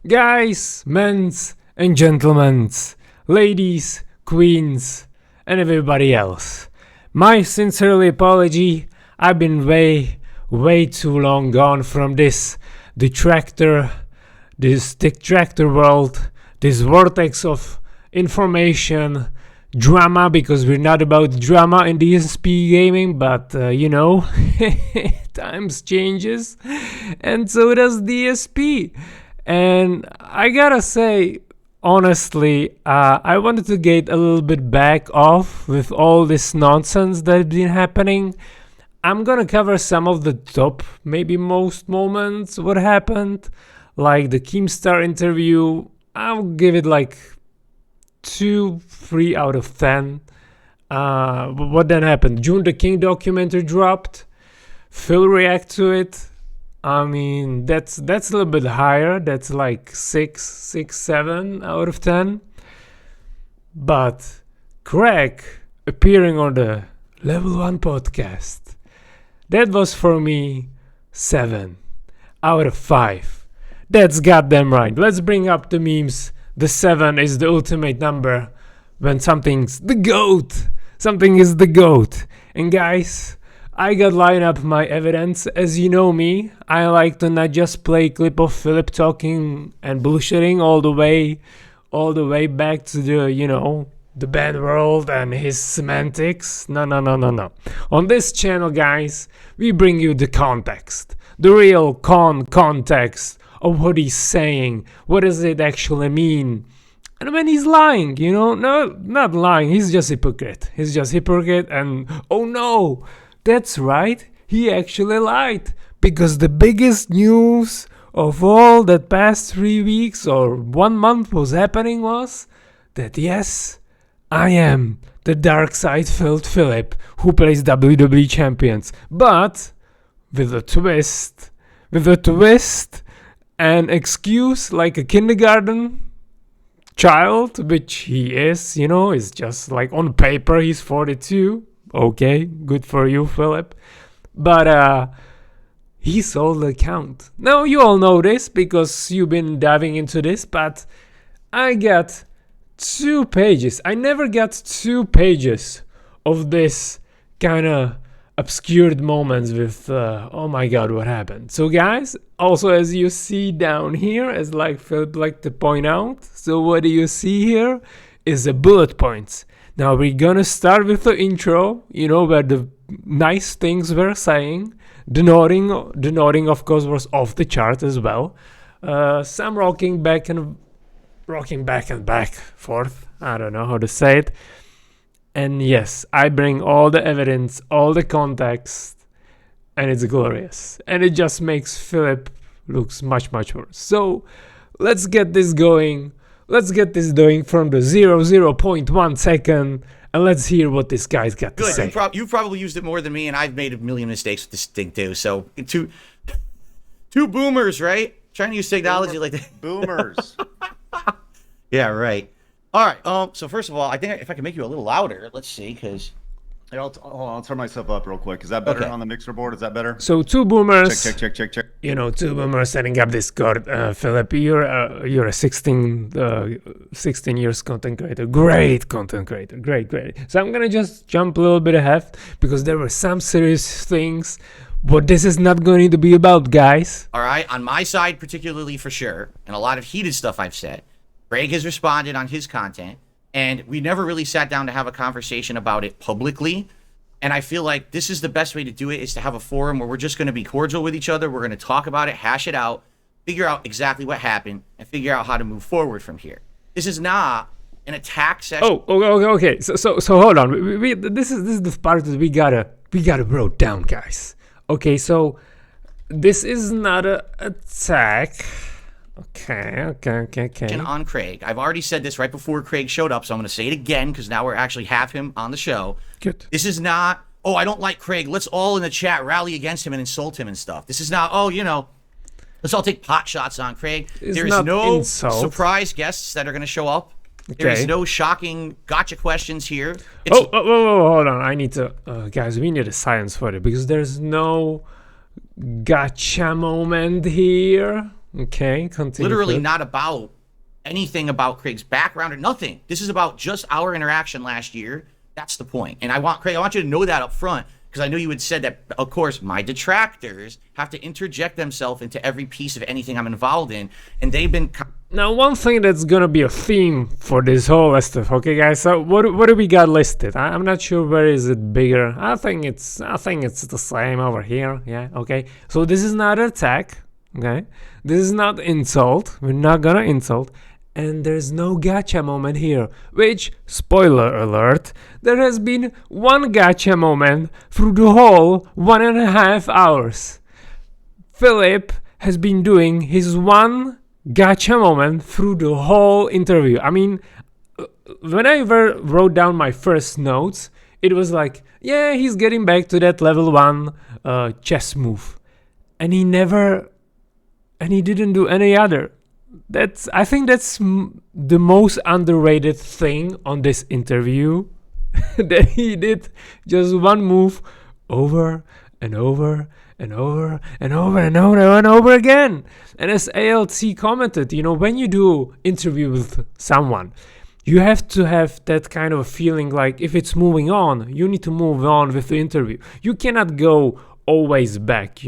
Guys, men's and gentlemen's, ladies, queens, and everybody else. My sincerely apology. I've been way too long gone from this detractor world, this vortex of information, drama, because we're not about drama in DSP gaming, but times changes, and so does DSP. And I gotta say, honestly, I wanted to get a little bit back off with all this nonsense that's been happening. I'm gonna cover some of the top, maybe most moments, what happened, like the Keemstar interview. I'll give it like 2-3 out of 10. What then happened? June the King documentary dropped. Phil react to it. I mean, that's a little bit higher. That's like 6-7 out of 10. But Craig appearing on the Level 1 podcast, that was for me 7 out of 5. That's goddamn right. Let's bring up the memes. The 7 is the ultimate number when something's the GOAT. Something is the GOAT. And guys, I got lined up my evidence. As you know me, I like to not just play clip of Philip talking and bullshitting all the way back to the band world and his semantics. No. On this channel, guys, we bring you the context, the real context of what he's saying. What does it actually mean? And when he's lying, no, not lying. He's just hypocrite. And oh no, that's right. He actually lied, because the biggest news of all that past 3 weeks or 1 month was happening was that yes, I am the dark side filled Philip who plays WWE champions, but with a twist, an excuse like a kindergarten child, which he is just like on paper he's 42. Okay, good for you, Philip. But he sold the account. Now you all know this because you've been diving into this, but I got 2 pages. I never got 2 pages of this kind of obscured moments with oh my god, what happened. So guys, also as you see down here, as like Philip liked to point out, so what do you see here is the bullet points. Now we're gonna start with the intro, where the nice things we're saying. The nodding of course was off the chart as well. Some rocking back and forth. I don't know how to say it. And yes, I bring all the evidence, all the context, and it's glorious. And it just makes Philip looks much worse. So let's get this going. Let's get this doing from the 0.1 second, and let's hear what this guy's got to say. You've probably used it more than me, and I've made a million mistakes with this thing too. So two boomers, right? Trying to use technology like that. Boomers. Yeah, right. All right. So first of all, I think if I can make you a little louder, let's see, because I'll turn myself up real quick. Is that better on the mixer board? Is that better? So 2 boomers. Check. 2 boomers setting up this card. Philip, you're a 16 years content creator. Great content creator. Great. So I'm gonna just jump a little bit ahead because there were some serious things. What this is not going to be about, guys. All right. On my side, particularly for sure, and a lot of heated stuff I've said. Craig has responded on his content, and we never really sat down to have a conversation about it publicly. And I feel like this is the best way to do it, is to have a forum where we're just going to be cordial with each other. We're going to talk about it, hash it out, figure out exactly what happened, and figure out how to move forward from here. This is not an attack session. Okay. So hold on. This is the part that we gotta wrote down, guys. Okay, so this is not an attack. Okay. On Craig. I've already said this right before Craig showed up, so I'm going to say it again because now we're actually have him on the show. Good. This is not, I don't like Craig. Let's all in the chat rally against him and insult him and stuff. This is not, let's all take pot shots on Craig. There is no surprise guests that are going to show up. Okay. There is no shocking gotcha questions here. Hold on. I need to, guys, we need a silence for it because there's no gotcha moment here. Okay, continue. Literally Philip. not about anything about Craig's background or nothing. This is about just our interaction last year. That's the point. And Craig, I want you to know that up front, because I know you had said that, of course, my detractors have to interject themselves into every piece of anything I'm involved in, and they've been... Now, one thing that's gonna be a theme for this whole stuff, okay, guys. So, what do we got listed? I'm not sure where is it bigger. I think it's the same over here. Yeah, okay. So this is not an attack. Okay, this is not insult. We're not gonna insult. And there's no gotcha moment here. Which, spoiler alert, there has been one gotcha moment through the whole 1.5 hours. Philip has been doing his one gotcha moment through the whole interview. I mean, when I wrote down my first notes, it was like, yeah, he's getting back to that level 1 chess move. And he didn't do any other. I think that's the most underrated thing on this interview. That he did just one move over and over and over and over and over and over again. And as ALT commented, when you do interview with someone, you have to have that kind of feeling like if it's moving on, you need to move on with the interview. You cannot go always back,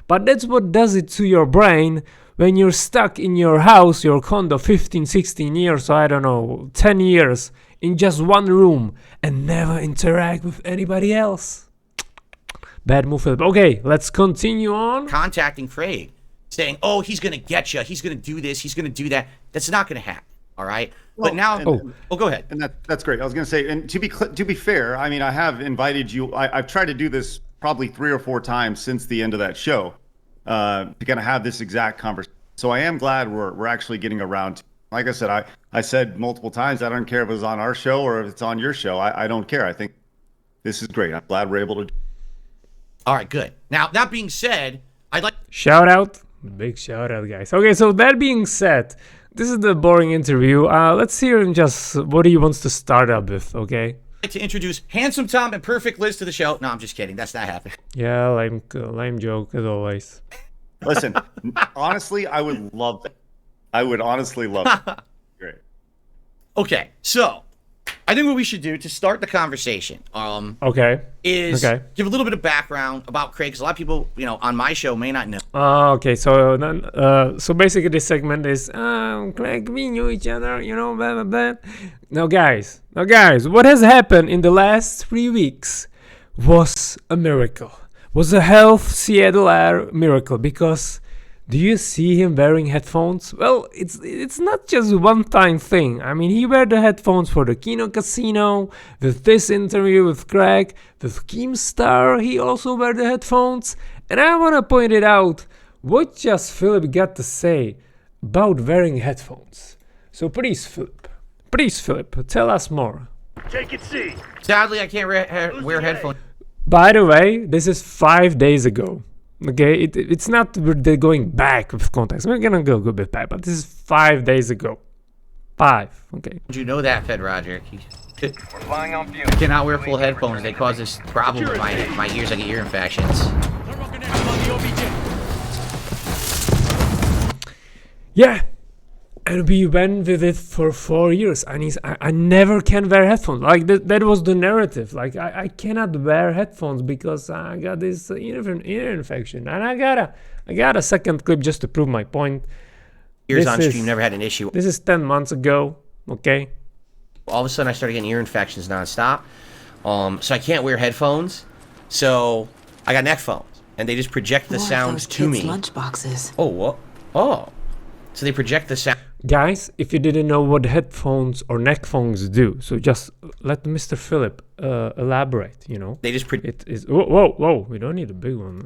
But that's what does it to your brain when you're stuck in your house, your condo, 15, 16 years, I don't know, 10 years, in just one room and never interact with anybody else. Bad move, Philip. Okay, let's continue on. Contacting Craig, saying, oh, he's going to get you, he's going to do this, he's going to do that. That's not going to happen, all right? Well, but now, go ahead. And that's great. I was going to say, and to be fair, I mean, I have invited you. I've tried to do this probably 3 or 4 times since the end of that show to kind of have this exact conversation. So I am glad we're actually getting around to. Like I said, I said multiple times, I don't care if it's on our show or if it's on your show. I don't care. I think this is great. I'm glad we're able to. All right, good. Now, that being said, I'd like... Shout out. Big shout out, guys. Okay, so that being said, this is the boring interview. Let's hear him just what he wants to start up with, okay? To introduce Handsome Tom and Perfect Liz to the show. No, I'm just kidding. That's not happening. Yeah, lame joke as always. Listen, honestly, I would love that. I would honestly love it. Great. Okay, so I think what we should do to start the conversation is give a little bit of background about Craig, because a lot of people, on my show may not know. Okay, so basically this segment is Craig, we knew each other, blah, blah, blah. Now guys, what has happened in the last 3 weeks was a miracle. Was a health Seattle air miracle, because do you see him wearing headphones? Well, it's not just a one-time thing. I mean, he wear the headphones for the Kino Casino, with this interview with Craig, with Keemstar, he also wear the headphones. And I want to point it out, what just Philip got to say about wearing headphones. So please, Philip, tell us more. Take it, see. Sadly, I can't wear headphones. By the way, this is 5 days ago. Okay, it's not they're going back with context. We're gonna go a bit back, but this is 5 days ago. 5, okay. Did you know that, Fed Roger? We're flying on fumes. I cannot wear full headphones. They cause this problem with my ears. I get ear infections. Yeah, and we went with it for 4 years, and I never can wear headphones. Like that was the narrative. Like I cannot wear headphones because I got this ear infection, and I got a second clip just to prove my point. Ears on stream never had an issue. This is 10 months ago. Okay. All of a sudden, I started getting ear infections nonstop. So I can't wear headphones. So I got neck phones, and they just project the sound to me. Lunchboxes. Oh, what? Oh. So they project the sound. Guys, if you didn't know what headphones or neck phones do, so just let Mr. Philip elaborate, They just it is whoa, we don't need a big one.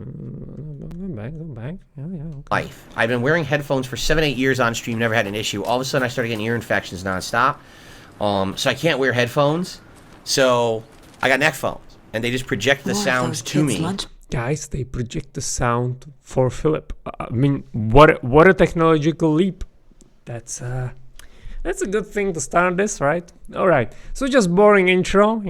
Go back. Yeah, okay. Life. I've been wearing headphones for 7-8 years on stream, never had an issue. All of a sudden, I started getting ear infections nonstop. So I can't wear headphones. So I got neck phones, and they just project the sound to me. Guys, they project the sound for Philip. I mean, what a technological leap. That's a good thing to start this, right? All right. So just boring intro,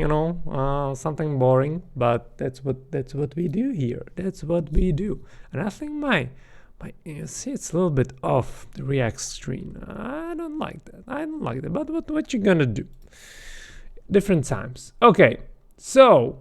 something boring, but that's what we do here. That's what we do. And I think But you see, it's a little bit off the React screen. I don't like that. But what you gonna do? Different times. Okay, so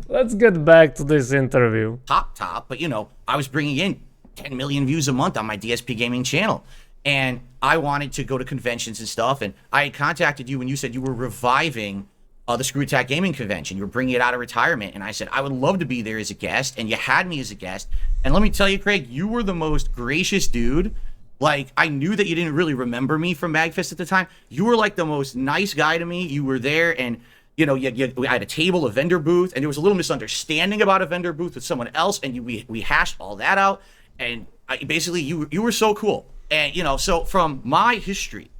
let's get back to this interview. Top, but I was bringing in 10 million views a month on my DSP gaming channel, and I wanted to go to conventions and stuff, and I had contacted you when you said you were reviving the Screwtack Gaming Convention. You were bringing it out of retirement, and I said I would love to be there as a guest, and you had me as a guest. And let me tell you, Craig, you were the most gracious dude. Like, I knew that you didn't really remember me from MagFest at the time. You were like the most nice guy to me. You were there, and we had a table, a vendor booth, and there was a little misunderstanding about a vendor booth with someone else, and we hashed all that out. And basically, you were so cool. And so from my history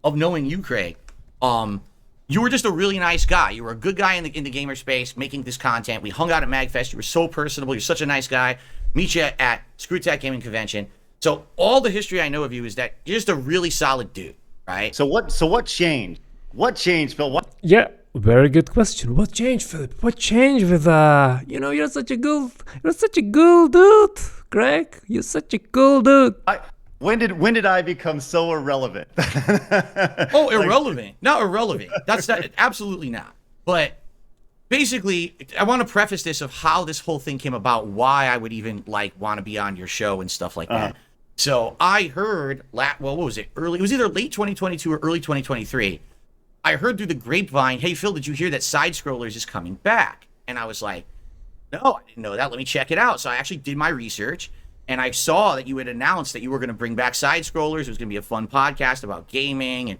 of knowing you, Craig, you were just a really nice guy. You were a good guy in the gamer space, making this content. We hung out at MagFest. You were so personable. You're such a nice guy. Meet you at Screwtack Gaming Convention. So all the history I know of you is that you're just a really solid dude, right? So what changed? What changed, Phil? Yeah, very good question. What changed, Philip? What changed with you're such a cool dude, Craig. You're such a cool dude. When did I become so irrelevant? Oh, irrelevant. Not irrelevant. That's not, absolutely not. But basically, I want to preface this of how this whole thing came about, why I would even want to be on your show and stuff like that. So I heard, what was it? It was either late 2022 or early 2023. I heard through the grapevine, hey, Phil, did you hear that Sidescrollers is coming back? And I was like, no, I didn't know that. Let me check it out. So I actually did my research, and I saw that you had announced that you were going to bring back Sidescrollers. It was going to be a fun podcast about gaming and,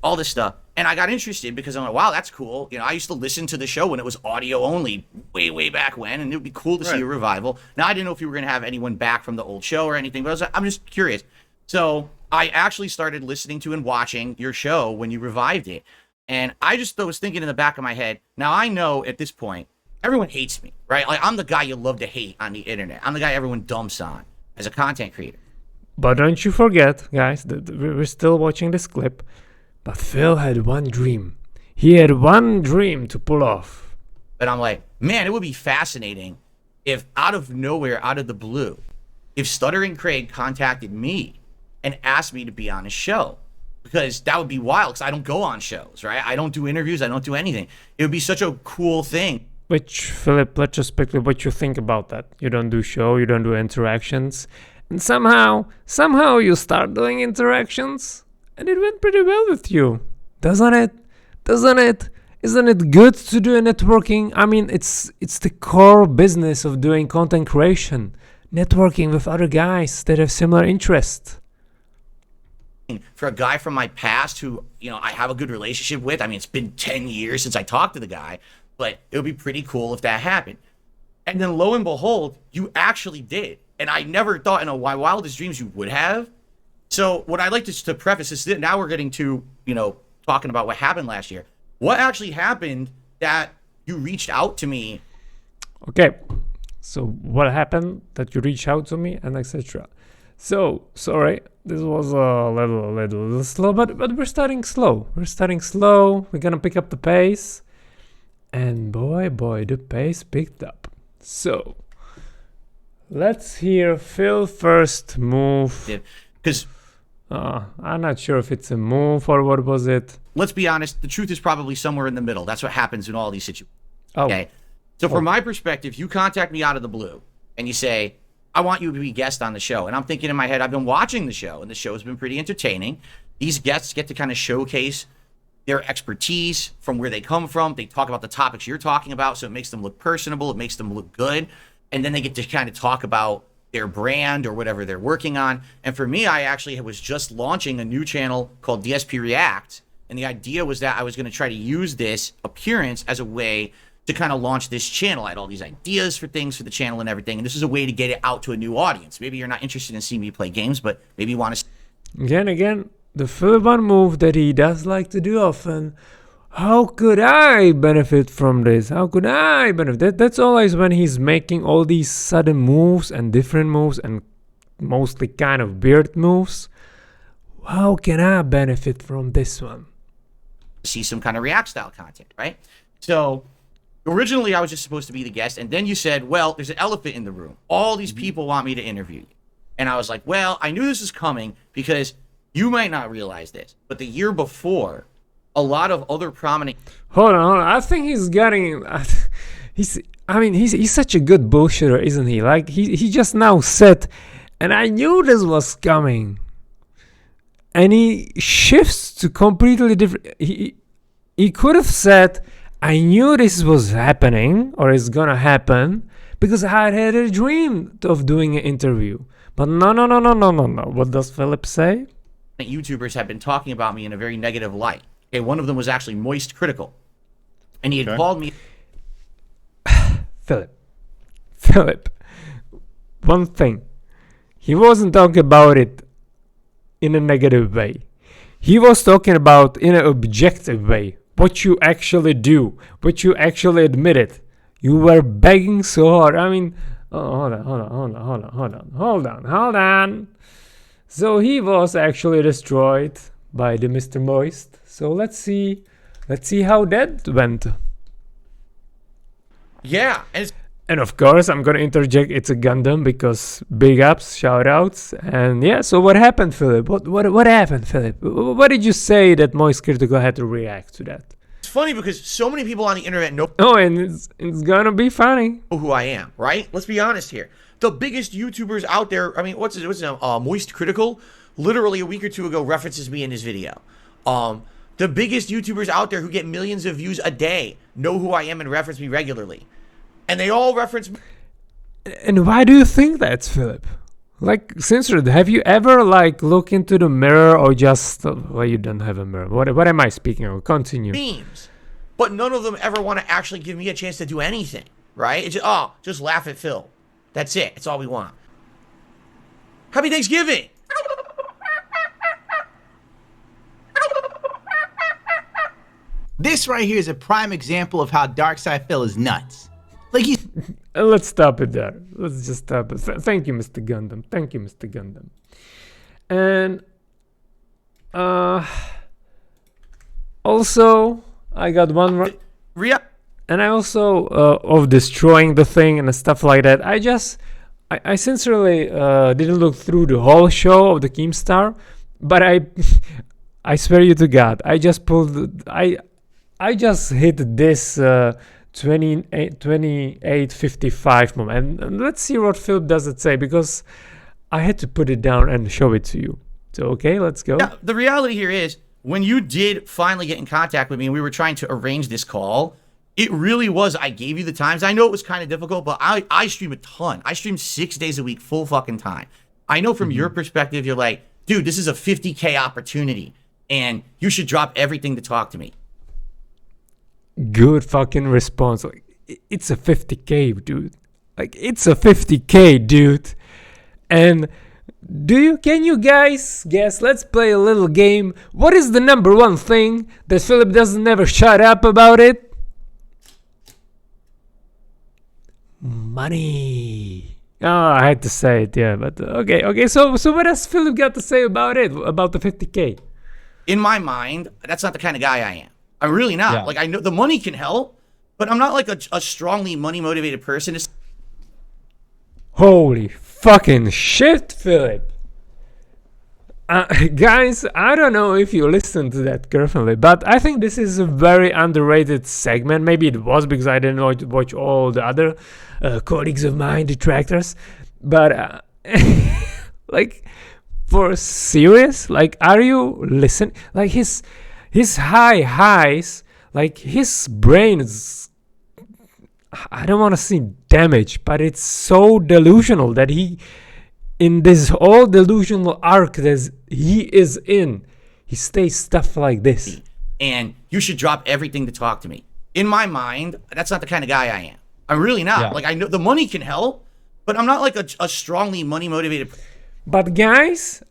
all this stuff. And I got interested because I'm like, wow, that's cool. I used to listen to the show when it was audio only way back when, and it would be cool to see a revival. Now, I didn't know if you were going to have anyone back from the old show or anything, but I'm just curious. So I actually started listening to and watching your show when you revived it. And I just was thinking in the back of my head, now I know at this point, everyone hates me, right? Like, I'm the guy you love to hate on the internet. I'm the guy everyone dumps on as a content creator. But don't you forget, guys, that we're still watching this clip. But Phil had one dream. He had one dream to pull off. But I'm like, man, it would be fascinating if out of nowhere, out of the blue, if Stuttering Craig contacted me and asked me to be on his show. Because that would be wild, because I don't go on shows, right? I don't do interviews. I don't do anything. It would be such a cool thing. Which, Philip, retrospectively, what you think about that? You don't do show, you don't do interactions. And somehow you start doing interactions. And it went pretty well with you, doesn't it? Isn't it good to do networking? I mean, it's the core business of doing content creation. Networking with other guys that have similar interests. For a guy from my past who, I have a good relationship with, I mean, it's been 10 years since I talked to the guy, but it would be pretty cool if that happened. And then lo and behold, you actually did. And I never thought in my wildest dreams you would have. So what I'd like to preface is that now we're getting to, talking about what happened last year. What actually happened that you reached out to me? Okay, so what happened that you reached out to me and etc. So, sorry, this was a little slow, but we're starting slow. We're gonna pick up the pace. And boy, the pace picked up. So, let's hear Phil first move. Because I'm not sure if it's a move or what was it. Let's be honest, the truth is probably somewhere in the middle. That's what happens in all these situations. Oh. Okay. So from my perspective, you contact me out of the blue and you say, I want you to be a guest on the show. And I'm thinking in my head, I've been watching the show and the show has been pretty entertaining. These guests get to kind of showcase their expertise from where they come from. They talk about the topics you're talking about, so it makes them look personable. It makes them look good. And then they get to kind of talk about their brand or whatever they're working on. And for me, I actually was just launching a new channel called DSP React. And the idea was that I was going to try to use this appearance as a way to kind of launch this channel. I had all these ideas for things for the channel and everything. And this is a way to get it out to a new audience. Maybe you're not interested in seeing me play games, but maybe you want to. Again, the third one move that he does like to do often. How could I benefit from this? How could I benefit? That's always when he's making all these sudden moves and different moves and mostly kind of weird moves. How can I benefit from this one? See some kind of React style content, right? So Originally, I was just supposed to be the guest, and then you said, well, there's an elephant in the room. All these people want me to interview you. And I was like, well, I knew this was coming because you might not realize this, but the year before, a lot of other prominent... Hold on. I think he's getting... he's such a good bullshitter, isn't he? Like, he just now said, and I knew this was coming. And he shifts to completely different... He could have said, I knew this was happening, or it's gonna happen, because I had a dream of doing an interview. But no. What does Philip say? YouTubers have been talking about me in a very negative light. Okay, one of them was actually Moist Critical. And he had called me... Philip, one thing. He wasn't talking about it in a negative way. He was talking about in an objective way. What you actually do. What you actually admitted. You were begging so hard. I mean... Oh, hold on. So he was actually destroyed by the Mr. Moist. So let's see how that went. Yeah, and of course I'm gonna interject. It's a Gundam because big ups, shout outs, and yeah. So what happened, Philip? What happened, Philip? What did you say that Moist Critical had to react to that? it's funny because so many people on the internet know And it's gonna be funny. who I am, right? Let's be honest here. The biggest YouTubers out there, I mean, what's his name? Moist Critical, literally a week or two ago references me in his video. The biggest YouTubers out there who get millions of views a day know who I am and reference me regularly. And they all reference me. And why do you think that's, Philip? Like, sincerely, have you ever, look into the mirror or just... Well, you don't have a mirror. What am I speaking of? Continue. Memes. But none of them ever want to actually give me a chance to do anything, right? It's just, just laugh at Phil. That's it. That's all we want. Happy Thanksgiving! This right here is a prime example of how Darkside Phil is nuts. Like he's... Let's stop it there. Let's just stop it. Thank you, Mr. Gundam. Thank you, Mr. Gundam. And also, I got one... And I also, of destroying the thing and stuff like that, I sincerely didn't look through the whole show of the Keemstar, but I swear you to God, I just hit this 28:55 moment. And let's see what Philip doesn't say, because I had to put it down and show it to you. So, okay, let's go. Yeah, the reality here is, when you did finally get in contact with me and we were trying to arrange this call, it really was, I gave you the times. I know it was kind of difficult, but I stream a ton. I stream 6 days a week, full fucking time. I know from your perspective, you're like, dude, this is a 50K opportunity, and you should drop everything to talk to me. Good fucking response. Like, it's a 50K, dude. Like, it's a 50K, dude. And can you guys guess? Let's play a little game. What is the number one thing that Philip doesn't ever shut up about it? Money. Oh, I had to say it, yeah, but okay. So what has Philip got to say about it? About the 50K? In my mind, that's not the kind of guy I am. I'm really not. Yeah. Like, I know the money can help, but I'm not like a strongly money motivated person. Holy fucking shit, Philip. Guys, I don't know if you listened to that carefully, but I think this is a very underrated segment. Maybe it was because I didn't watch all the other colleagues of mine, detractors. But, like, for serious? Like, are you listening? Like, his highs, like, his brain is... I don't want to say damaged, but it's so delusional that in this whole delusional arc that he is in, he stays stuff like this. And you should drop everything to talk to me. In my mind, that's not the kind of guy I am. I'm really not. Yeah. Like, I know the money can help, but I'm not like a strongly money motivated. But guys,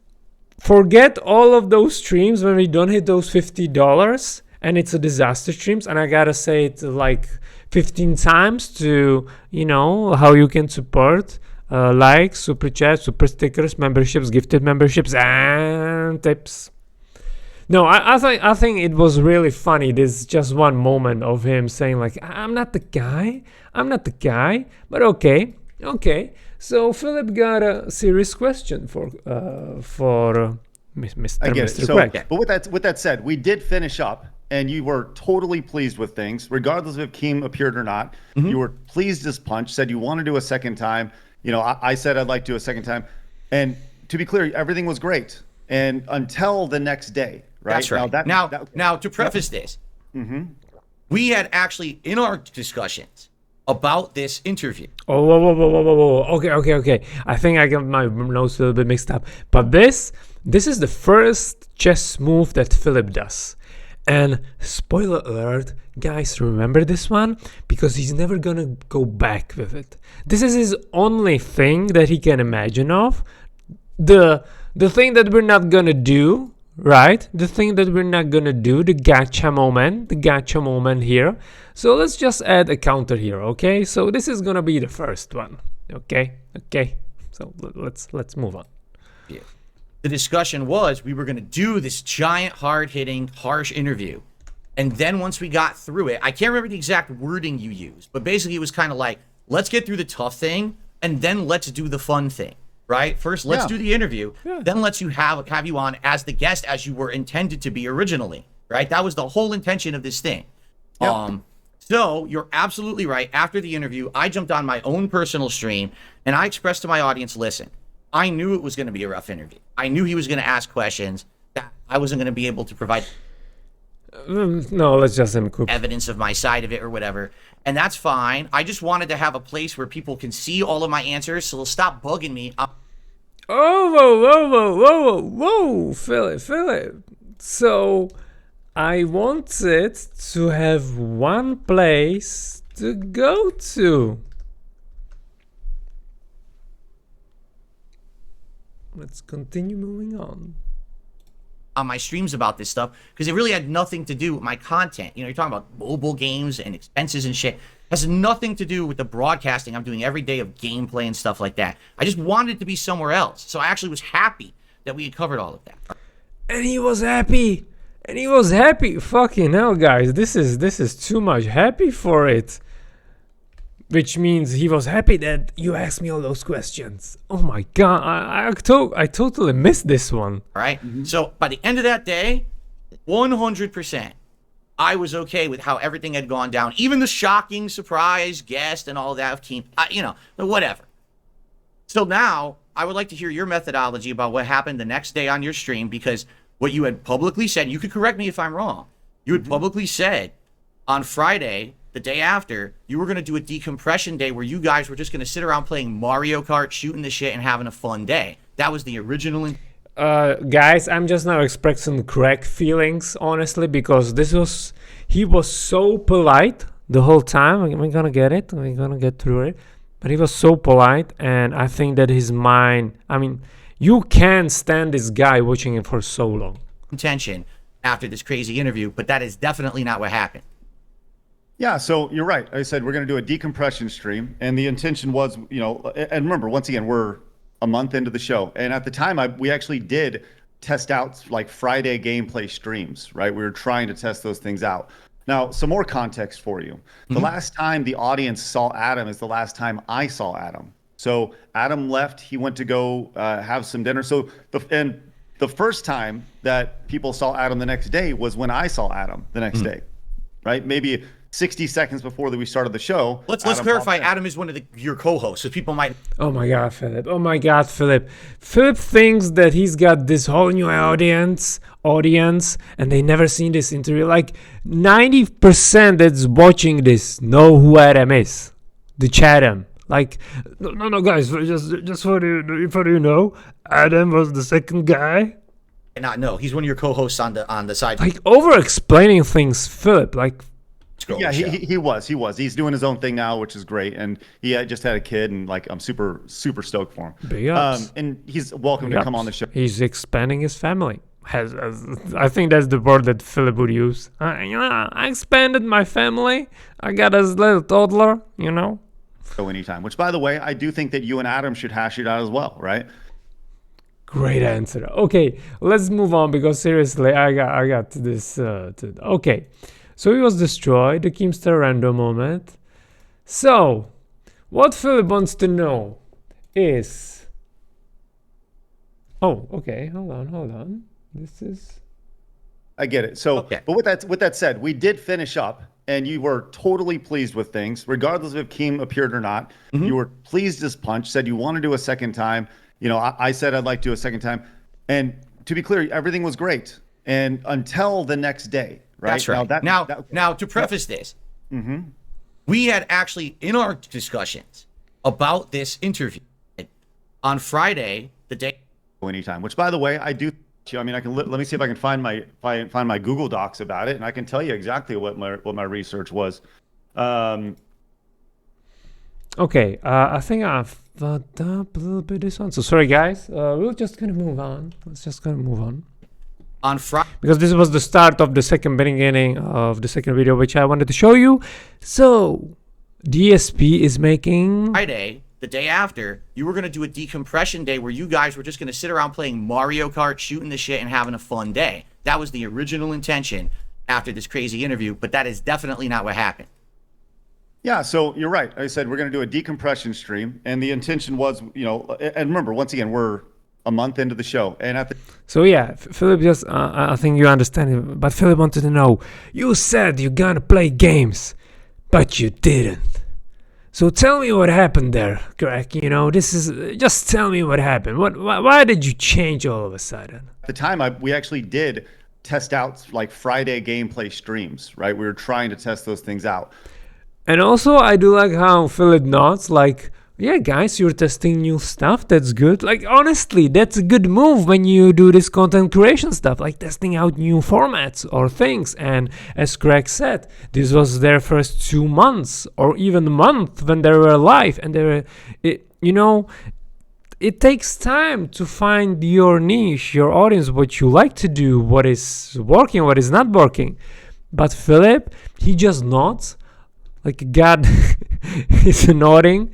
forget all of those streams when we don't hit those $50 and it's a disaster streams. And I gotta say it like 15 times to, how you can support. Likes, super chats, super stickers, memberships, gifted memberships, and tips. No, I think it was really funny. There's just one moment of him saying like, I'm not the guy, but okay. So Philip got a serious question for Mr. I get Mr. it. So, Craig. but with that said, we did finish up, and you were totally pleased with things, regardless of if Keem appeared or not. You were pleased as punch. Said you want to do a second time. You know, I said I'd like to do a second time, and to be clear, everything was great, and until the next day, right? That's right. Now, to preface this, we had actually in our discussions about this interview. Oh, whoa. Okay. I think I got my notes a little bit mixed up. But this is the first chess move that Philip does. And spoiler alert, guys, remember this one? Because he's never gonna go back with it. This is his only thing that he can imagine of. The thing that we're not gonna do, right? The thing that we're not gonna do, the gotcha moment here. So let's just add a counter here, okay? So this is gonna be the first one, okay? So let's move on. Yeah. The discussion was we were going to do this giant, hard-hitting, harsh interview. And then once we got through it, I can't remember the exact wording you used, but basically it was kind of like, let's get through the tough thing, and then let's do the fun thing, right? First, let's do the interview, then let's have you on as the guest as you were intended to be originally, right? That was the whole intention of this thing. So you're absolutely right. After the interview, I jumped on my own personal stream, and I expressed to my audience, listen, I knew it was going to be a rough interview. I knew he was going to ask questions that I wasn't going to be able to provide No, let's just uncoop. evidence of my side of it or whatever. And that's fine. I just wanted to have a place where people can see all of my answers, so they'll stop bugging me. Whoa, Philip. So I wanted to have one place to go to. Let's continue moving on my streams about this stuff because it really had nothing to do with my content. You know, you're talking about mobile games and expenses and shit. It has nothing to do with the broadcasting I'm doing every day of gameplay and stuff like that. I just wanted it to be somewhere else. So I actually was happy that we had covered all of that. And he was happy. Fucking hell, guys. This is too much happy for it. Which means he was happy that you asked me all those questions. Oh my god, I totally missed this one. All right. So by the end of that day, 100%, I was okay with how everything had gone down. Even the shocking surprise guest and all that of Team, whatever. So now I would like to hear your methodology about what happened the next day on your stream, because what you had publicly said, you could correct me if I'm wrong. You had publicly said on Friday, the day after, you were going to do a decompression day where you guys were just going to sit around playing Mario Kart, shooting the shit, and having a fun day. That was the original. Guys, I'm just now expressing Craig feelings, honestly, because he was so polite the whole time. We're going to get it. We're going to get through it. But he was so polite, and I think that his mind, you can't stand this guy watching it for so long. Intention after this crazy interview, but that is definitely not what happened. Yeah, so you're right. I said we're going to do a decompression stream, and the intention was, and remember, once again, we're a month into the show, and at the time, we actually did test out like Friday gameplay streams, right? We were trying to test those things out. Now, some more context for you. The last time the audience saw Adam is the last time I saw Adam. So Adam left. He went to go have some dinner. So the first time that people saw Adam the next day was when I saw Adam the next day, right? Maybe 60 seconds before we started the show. Let's clarify. Adam is one of your co-hosts, so people might. Oh my God, Philip. Philip thinks that he's got this whole new audience, and they never seen this interview. Like 90% that's watching this know who Adam is, the Chatham. Like, no, guys, just for you know, Adam was the second guy. No, he's one of your co-hosts on the side. Like over-explaining things, Philip. Like. Yeah, he was. He's doing his own thing now, which is great, and he just had a kid, and like I'm super stoked for him. Big ups. And he's welcome to come on the show. He's expanding his family. I think that's the word that Philip would use. I expanded my family. I got a little toddler. So anytime. Which, by the way, I do think that you and Adam should hash it out as well, right? Great answer. Okay, let's move on because seriously, I got this. Okay, so he was destroyed. The Keemstar random moment. So, what Philip wants to know is. Oh, okay. Hold on. This is. I get it. So, Okay. but with that said, we did finish up, and you were totally pleased with things, regardless of if Keem appeared or not. You were pleased as punch. Said you want to do a second time. You know, I said I'd like to do a second time, and to be clear, everything was great, and until the next day, right? That's right. Now, to preface this, we had actually in our discussions about this interview on Friday, the day. Anytime. Which, by the way, I do. I mean, I can let me see if I can find my Google Docs about it, and I can tell you exactly what my research was. Okay, I think I've fucked up a little bit this one. So sorry, guys. We're just gonna move on. Let's just gonna move on. On Friday, Because this was the start of the second beginning of the second video, which I wanted to show you. So, DSP is making... the day after, you were going to do a decompression day where you guys were just going to sit around playing Mario Kart, shooting the shit, and having a fun day. That was the original intention after this crazy interview, but that is definitely not what happened. Yeah, so you're right. I said we're going to do a decompression stream, and the intention was, you know, and remember, once again, we're a month into the show, and at the So yeah, Philip just, I think you understand it, but Philip wanted to know, you said you're gonna play games, but you didn't. So tell me what happened there, Craig. You know, this is, just tell me what happened. Why did you change all of a sudden? At the time, we actually did test out like Friday gameplay streams, right? We were trying to test those things out. And also, I do like how Philip nods, like, yeah, guys, you're testing new stuff. That's good. Like, honestly, that's a good move when you do this content creation stuff, like testing out new formats or things. And as Craig said, this was their first 2 months or even a month when they were live. And they were, you know, it takes time to find your niche, your audience, what you like to do, what is working, what is not working. But Philip, he just nods like God. He's nodding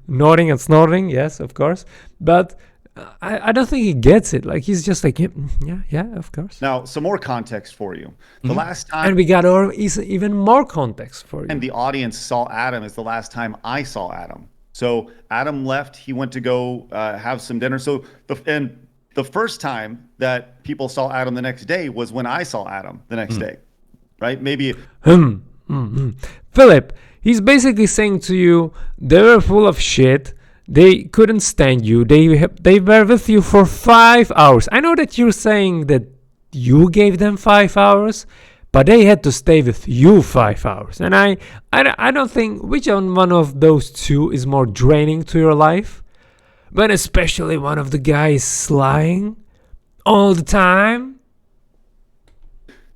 and snorting, yes, of course. But I don't think he gets it. Like, he's just like, yeah, of course. Now, some more context for you. The last time, And we got even more context for you. and the audience saw Adam is the last time I saw Adam. So Adam left. He went to go have some dinner. So the first time that people saw Adam the next day was when I saw Adam the next day, right? Maybe. Philip, he's basically saying to you, they were full of shit. They couldn't stand you. They were with you for 5 hours. I know that you're saying that you gave them 5 hours, but they had to stay with you 5 hours. And I don't think which one of those two is more draining to your life. But especially one of the guys lying all the time.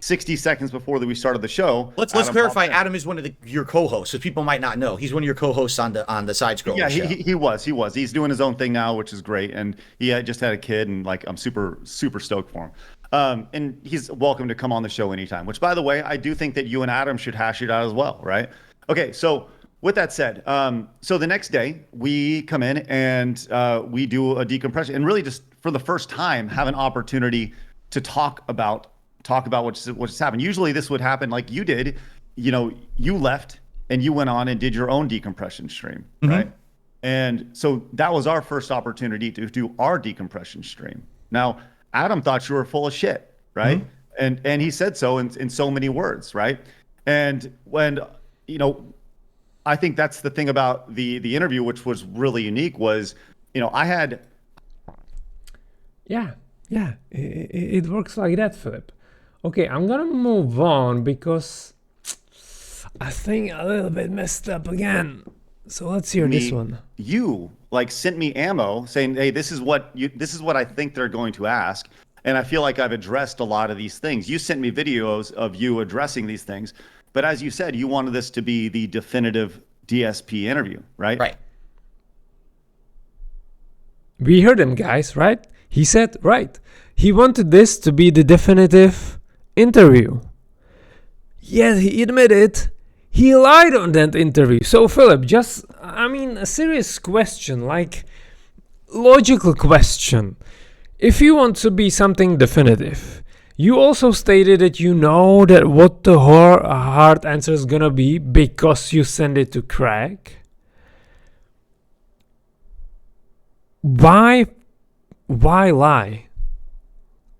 60 seconds before we started the show. Let's clarify. Adam is one of your co-hosts, so people might not know. He's one of your co-hosts on the Sidescrollers Yeah, show. he was. He's doing his own thing now, which is great. And he just had a kid, and like I'm super stoked for him. And he's welcome to come on the show anytime. Which, by the way, I do think that you and Adam should hash it out as well, right? Okay, so with that said, so the next day we come in and we do a decompression, and really just for the first time have an opportunity to talk about what's happened. Usually this would happen like you did. You know, you left and you went on and did your own decompression stream, right? And so that was our first opportunity to do our decompression stream. Now, Adam thought you were full of shit, right? And he said so in so many words, right? And when, you know, I think that's the thing about the interview, which was really unique, was, you know, I had. Yeah, it works like that, Philip. Okay, I'm gonna move on because I think a little bit messed up again. So let's hear this one. You like sent me ammo saying, "Hey, this is what I think they're going to ask," and I feel like I've addressed a lot of these things. You sent me videos of you addressing these things, but as you said, you wanted this to be the definitive DSP interview, right? Right. We heard him, guys, right? He said, right. He wanted this to be the definitive interview. Yet he admitted he lied on that interview. So, Philip, a serious question, like logical question. if you want to be something definitive, you also stated that you know that what the hard answer is gonna be because you send it to Craig. Why lie?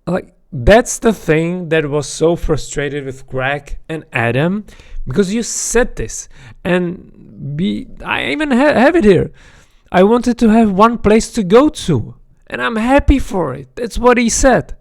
Like, that's the thing that was so frustrated with Craig and Adam, because you said this, and I even have it here. I wanted to have one place to go to, and I'm happy for it. That's what he said.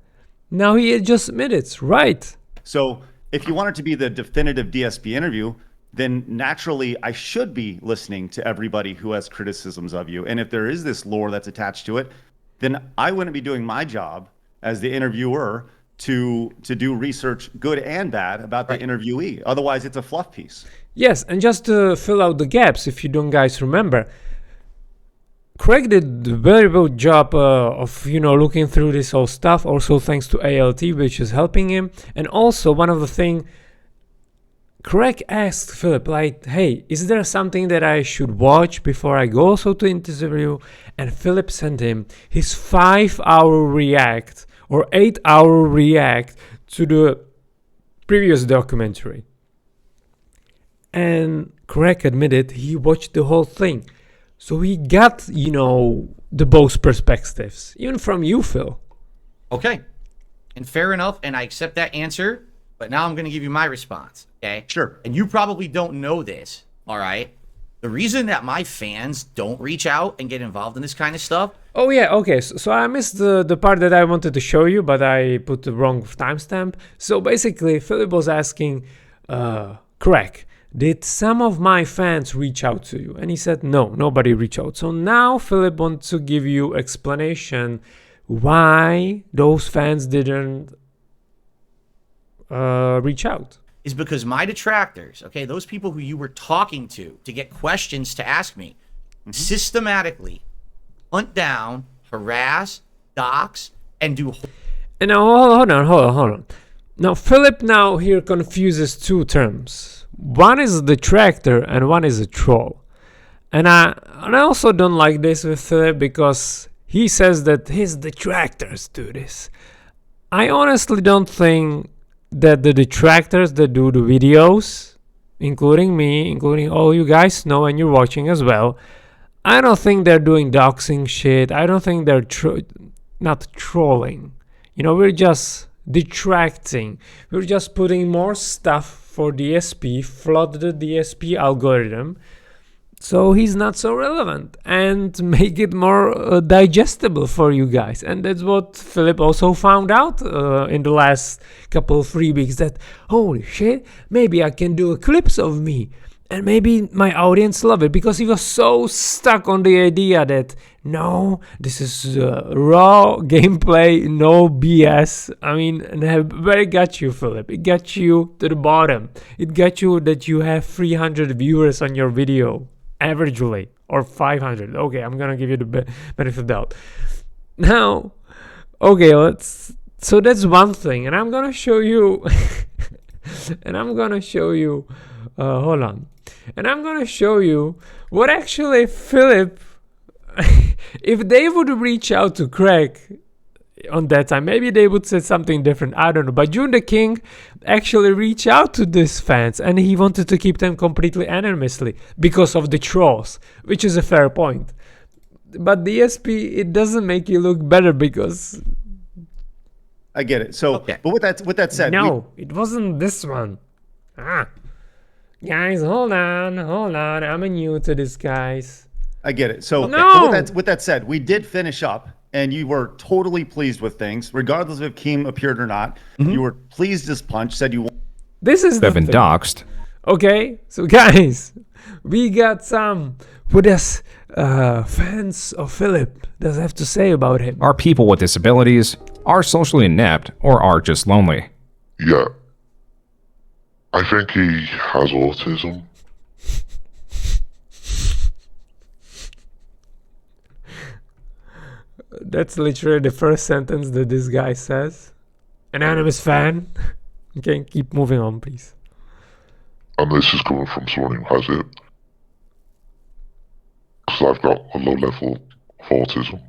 Now he just admitted, right? So if you want it to be the definitive DSP interview, then naturally I should be listening to everybody who has criticisms of you. And if there is this lore that's attached to it, then I wouldn't be doing my job as the interviewer to do research, good and bad, about the interviewee. Otherwise, it's a fluff piece. Yes, and just to fill out the gaps, if you don't guys remember, Craig did a very good job of, looking through this whole stuff. Also thanks to ALT, which is helping him. And also one of the things, Craig asked Philip, like, hey, is there something that I should watch before I go also to interview? And Philip sent him his 5-hour react or 8-hour react to the previous documentary. And Craig admitted he watched the whole thing. So he got, the both perspectives, even from you, Phil. Okay. And fair enough, and I accept that answer, but now I'm going to give you my response, okay? Sure. And you probably don't know this, all right? The reason that my fans don't reach out and get involved in this kind of stuff... Oh, yeah, okay. So I missed the part that I wanted to show you, but I put the wrong timestamp. So basically, Philip was asking Craig, did some of my fans reach out to you? And he said, no, nobody reached out. So now Philip wants to give you explanation why those fans didn't reach out. Is because my detractors, okay, those people who you were talking to get questions to ask me, systematically hunt down, harass, dox, and do... And now, hold on. Now, Philip now here confuses two terms. One is a detractor and one is a troll. And I also don't like this with Philip because he says that his detractors do this. I honestly don't think that the detractors that do the videos, including me, including all you guys know and you're watching as well, I don't think they're doing doxing shit. I don't think they're not trolling. We're just detracting. We're just putting more stuff for DSP, flood the DSP algorithm, so he's not so relevant, and make it more digestible for you guys. And that's what Philip also found out in the last couple 3 weeks, that holy shit, maybe I can do a clips of me and maybe my audience love it, because he was so stuck on the idea that no, this is raw gameplay, no BS. I mean, where it got you, Philip? It got you to the bottom. It got you that you have 300 viewers on your video, averagely, or 500. Okay, I'm gonna give you the benefit of the doubt. Now, okay, so that's one thing, and I'm gonna show you, hold on. And I'm gonna show you what actually Philip, if they would reach out to Craig on that time, maybe they would say something different. I don't know. But June the King actually reached out to these fans, and he wanted to keep them completely anonymously because of the trolls, which is a fair point. But DSP, it doesn't make you look better because... I get it. So, okay. But with that said... No, it wasn't this one. Guys, hold on. I'm new to this, guys. I get it. So, no. With that said, we did finish up, and you were totally pleased with things, regardless if Keem appeared or not. Mm-hmm. You were pleased as punch. Said you. This is been doxed. Okay, so guys, we got some. What does fans of Philip does have to say about him? Are people with disabilities, are socially inept, or are just lonely? Yeah. I think he has autism. That's literally the first sentence that this guy says. Anonymous fan. Okay, keep moving on, please. And this is coming from someone who has it. Because I've got a low level of autism.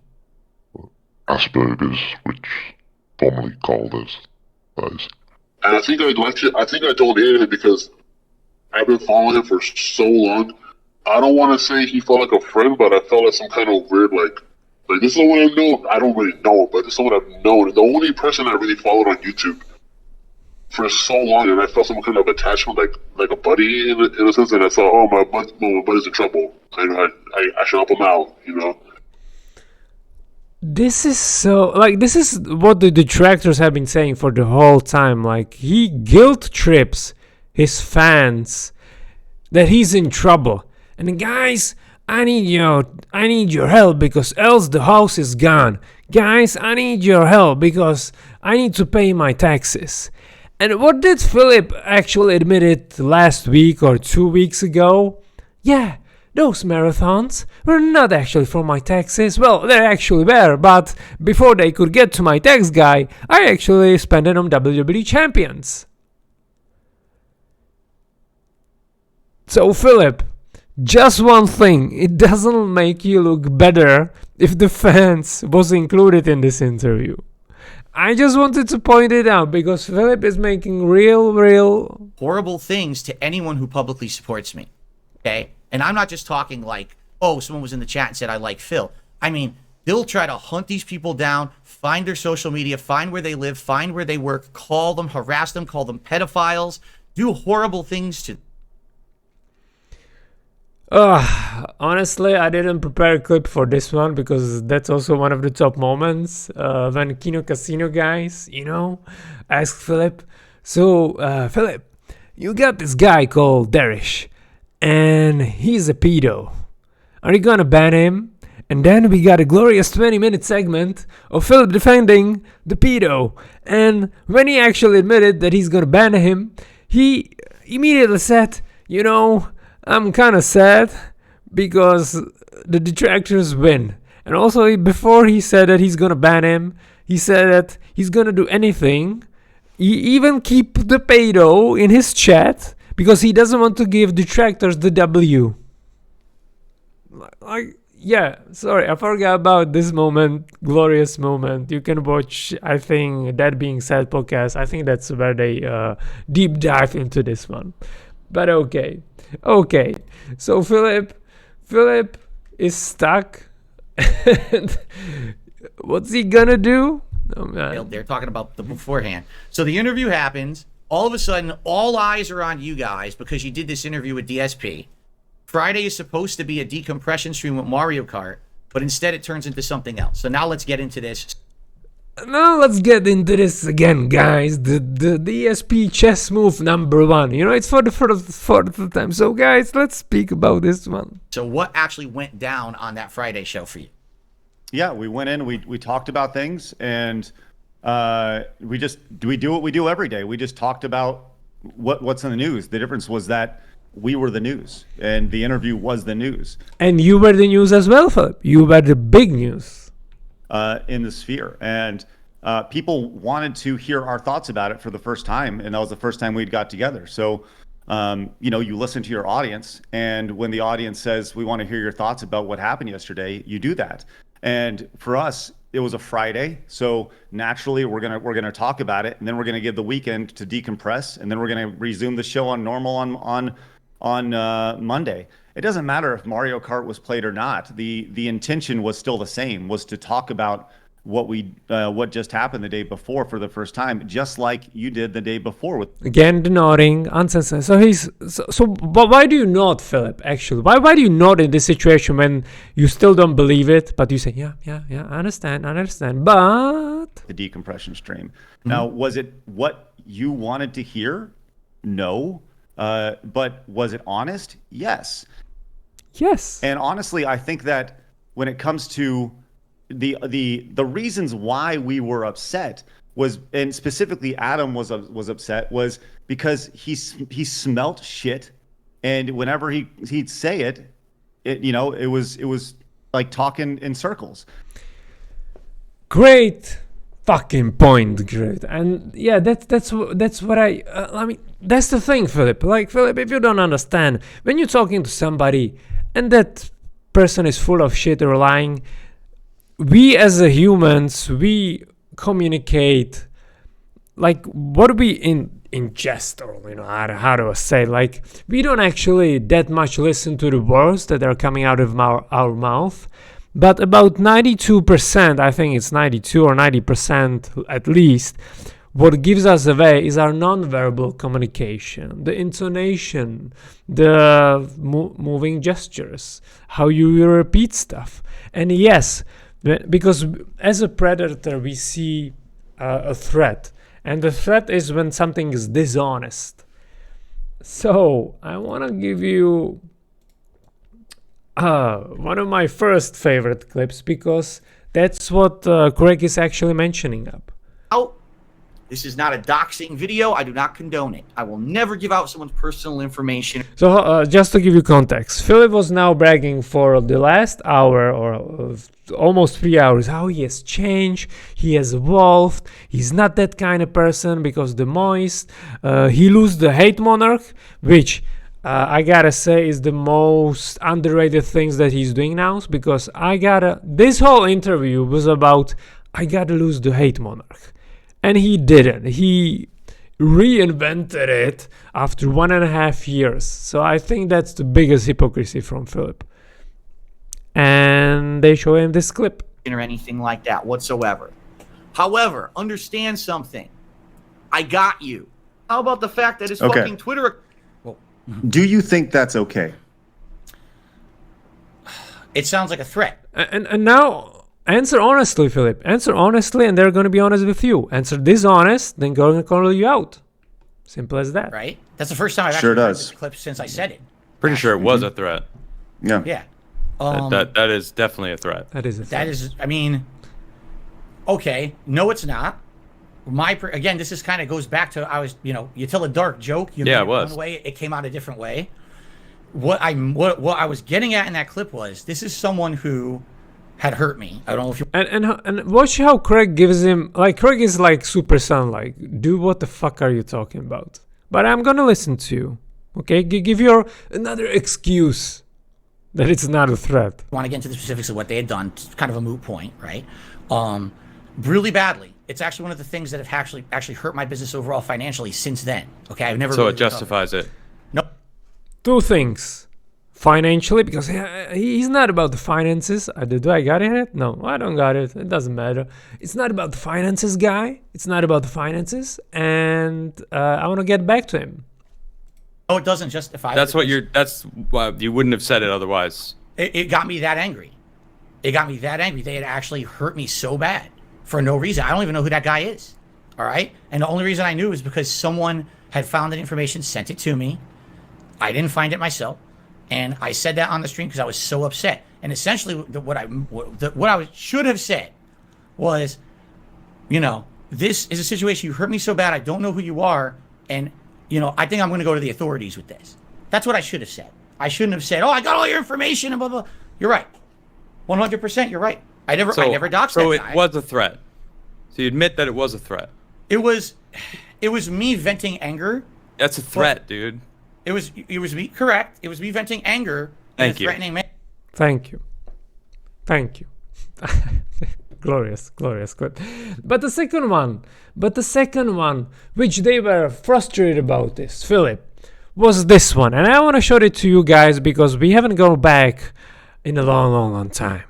Asperger's, which formerly called as is. And I think I donated him because I've been following him for so long. I don't want to say he felt like a friend, but I felt like some kind of weird, like this is someone I've known. I don't really know him, but this is someone I've known. The only person I really followed on YouTube for so long, and I felt some kind of attachment, like a buddy in a sense. And I thought, oh, my buddy's in trouble. I should help him out, you know. This is this is what the detractors have been saying for the whole time. Like, he guilt trips his fans that he's in trouble. And guys, I need your help because else the house is gone. Guys, I need your help because I need to pay my taxes. And what did Philip actually admit it last week or 2 weeks ago? Yeah, those marathons were not actually for my taxes. Well, they actually were, but before they could get to my tax guy, I actually spent it on WWE champions. So Philip, just one thing, it doesn't make you look better if the fans was included in this interview. I just wanted to point it out because Philip is making real horrible things to anyone who publicly supports me. Okay? And I'm not just talking like, oh, someone was in the chat and said I like Phil. I mean, they'll try to hunt these people down, find their social media, find where they live, find where they work, call them, harass them, call them pedophiles, do horrible things to them. Honestly, I didn't prepare a clip for this one because that's also one of the top moments when Kino Casino guys, asked Philip. So, Philip, you got this guy called Darish, and he's a pedo. Are you gonna ban him? And then we got a glorious 20-minute segment of Philip defending the pedo. And when he actually admitted that he's gonna ban him, he immediately said, I'm kind of sad because the detractors win. And also, before he said that he's gonna ban him, he said that he's gonna do anything. He even keep the pedo in his chat because he doesn't want to give detractors the W. Yeah, sorry, I forgot about this moment, glorious moment. You can watch, I think, That Being Said podcast. I think that's where they deep dive into this one. But okay. So Philip is stuck. And what's he gonna do? Oh, man. They're talking about the beforehand. So the interview happens. All of a sudden, all eyes are on you guys because you did this interview with DSP. Friday is supposed to be a decompression stream with Mario Kart, but instead it turns into something else. So now let's get into this. Now let's get into this again, guys. The DSP chess move number 1. It's for the fourth time. So, guys, let's speak about this one. So what actually went down on that Friday show for you? Yeah, we went in, we talked about things, and we do what we do every day. We just talked about what's in the news. The difference was that we were the news, and the interview was the news. And you were the news as well, Philip. You were the big news. In the sphere, and people wanted to hear our thoughts about it for the first time, and that was the first time we'd got together. So, you listen to your audience, and when the audience says, we want to hear your thoughts about what happened yesterday, you do that. And for us, it was a Friday, so naturally we're gonna talk about it, and then we're gonna give the weekend to decompress, and then we're gonna resume the show on normal on Monday. It doesn't matter if Mario Kart was played or not. The intention was still the same, was to talk about what just happened the day before for the first time, just like you did the day before with. Again, the nodding, uncensored. But why do you nod, Philip? Actually, why do you nod in this situation when you still don't believe it, but you say, yeah, I understand, but the decompression stream. Mm-hmm. Now, was it what you wanted to hear? No. But was it honest? Yes. And honestly, I think that when it comes to the reasons why we were upset was, and specifically Adam was upset, was because he smelt shit, and whenever he'd say it was like talking in circles. Great fucking point, great. And yeah, that's what I mean, that's the thing, Philip. Like, Philip, if you don't understand, when you're talking to somebody and that person is full of shit or lying, we as a humans, we communicate like what we ingest, or how do I say, like we don't actually that much listen to the words that are coming out of our mouth, but about 92%, I think it's 92 or 90% at least, what gives us away is our non-verbal communication, the intonation, the moving gestures, how you repeat stuff. And yes, because as a predator we see a threat, and the threat is when something is dishonest. So I want to give you one of my first favorite clips, because that's what Craig is actually mentioning up. Oh, this is not a doxing video. I do not condone it. I will never give out someone's personal information. So just to give you context, Philip was now bragging for the last hour or almost 3 hours how he has changed, he has evolved, he's not that kind of person because the moist, he lose the hate monarch, which I gotta say is the most underrated things that he's doing now, because this whole interview was about I gotta lose the hate monarch. And he didn't. He reinvented it after 1.5 years. So I think that's the biggest hypocrisy from Philip. And they show him this clip. Or anything like that whatsoever. However, understand something. I got you. How about the fact that his fucking Twitter... Do you think that's okay? It sounds like a threat. And now... answer honestly, Philip. Answer honestly, and they're going to be honest with you. Answer dishonest, then going to call you out. Simple as that. Right? That's the first time I've actually heard this clip since I said it. Pretty sure it was a threat. Yeah. Yeah. That is definitely a threat. That is a threat. That is, I mean, okay. No, it's not. Again, this is kind of goes back to, you tell a dark joke. You it was. One way, it came out a different way. What I was getting at in that clip was, this is someone who had hurt me. I don't know if you... And watch how Craig gives him... Like, Craig is like Super Son, like, dude, what the fuck are you talking about? But I'm gonna listen to you. Okay? Give your another excuse that it's not a threat. I want to get into the specifics of what they had done. It's kind of a moot point, right? Really badly. It's actually one of the things that have actually hurt my business overall financially since then. Okay? I've never... So really it justifies it. No. Two things. Financially, because he's not about the finances. Do I got it? No, I don't got it. It doesn't matter. It's not about the finances, guy. It's not about the finances. And I want to get back to him. No, it doesn't justify. That's why you wouldn't have said it otherwise. It got me that angry. It got me that angry. They had actually hurt me so bad for no reason. I don't even know who that guy is. All right. And the only reason I knew was because someone had found that information, sent it to me. I didn't find it myself. And I said that on the stream because I was so upset. And essentially, what I should have said was, this is a situation. You hurt me so bad. I don't know who you are, and I think I'm going to go to the authorities with this. That's what I should have said. I shouldn't have said, "Oh, I got all your information," and blah blah. You're right, 100%. You're right. I never doxed that guy. So it was a threat. So you admit that it was a threat. It was me venting anger. That's a threat, dude. It was me, correct. It was me venting anger and threatening me. Thank you. glorious clip. But the second one, which they were frustrated about this, Philip, was this one. And I want to show it to you guys because we haven't gone back in a long time.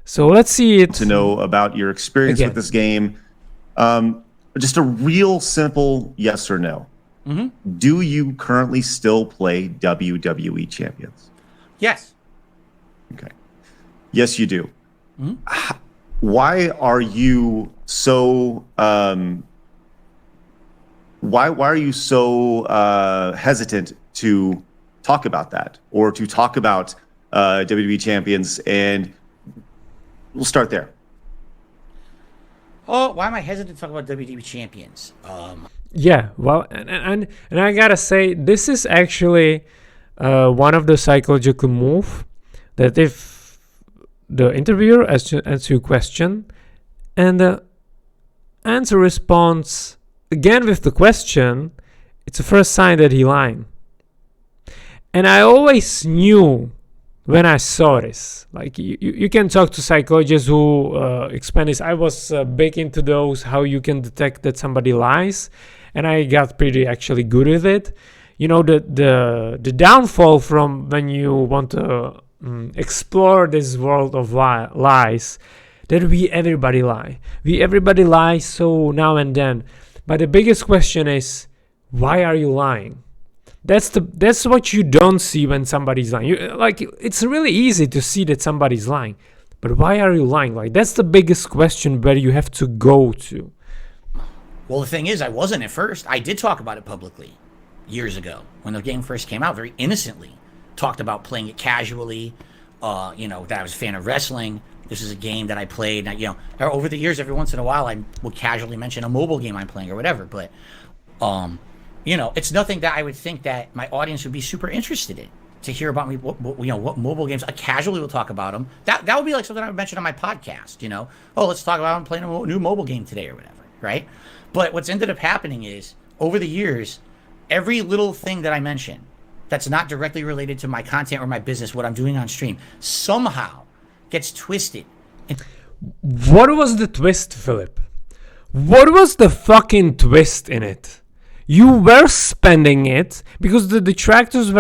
So let's see it. To know about your experience with this game. Just a real simple yes or no. Mm-hmm. Do you currently still play WWE Champions? Yes. Okay. Yes, you do. Mm-hmm. Why are you so hesitant to talk about that, or to talk about WWE Champions? And we'll start there. Oh, why am I hesitant to talk about WWE Champions? Yeah, well, and I gotta say, this is actually one of the psychological move that if the interviewer answers your question and the answer responds again with the question, it's the first sign that he lying. And I always knew when I saw this. Like you can talk to psychologists who explain this. I was big into those, how you can detect that somebody lies, and I got pretty actually good with it. You know, the downfall from when you want to explore this world of lies, that we everybody lie so now and then. But the biggest question is, why are you lying? That's what you don't see when somebody's lying. It's really easy to see that somebody's lying, but why are you lying? Like, that's the biggest question where you have to go to. Well, the thing is, I wasn't at first. I did talk about it publicly years ago when the game first came out, very innocently. Talked about playing it casually, that I was a fan of wrestling. This is a game that I played. Over the years, every once in a while, I will casually mention a mobile game I'm playing or whatever. But, it's nothing that I would think that my audience would be super interested in, to hear about me. What mobile games I casually will talk about them. That would be like something I would mention on my podcast. Let's talk about I'm playing a new mobile game today or whatever, right? But what's ended up happening is, over the years, every little thing that I mention that's not directly related to my content or my business, what I'm doing on stream, somehow gets twisted. What was the twist, Philip? What was the fucking twist in it? You were spending it because the detractors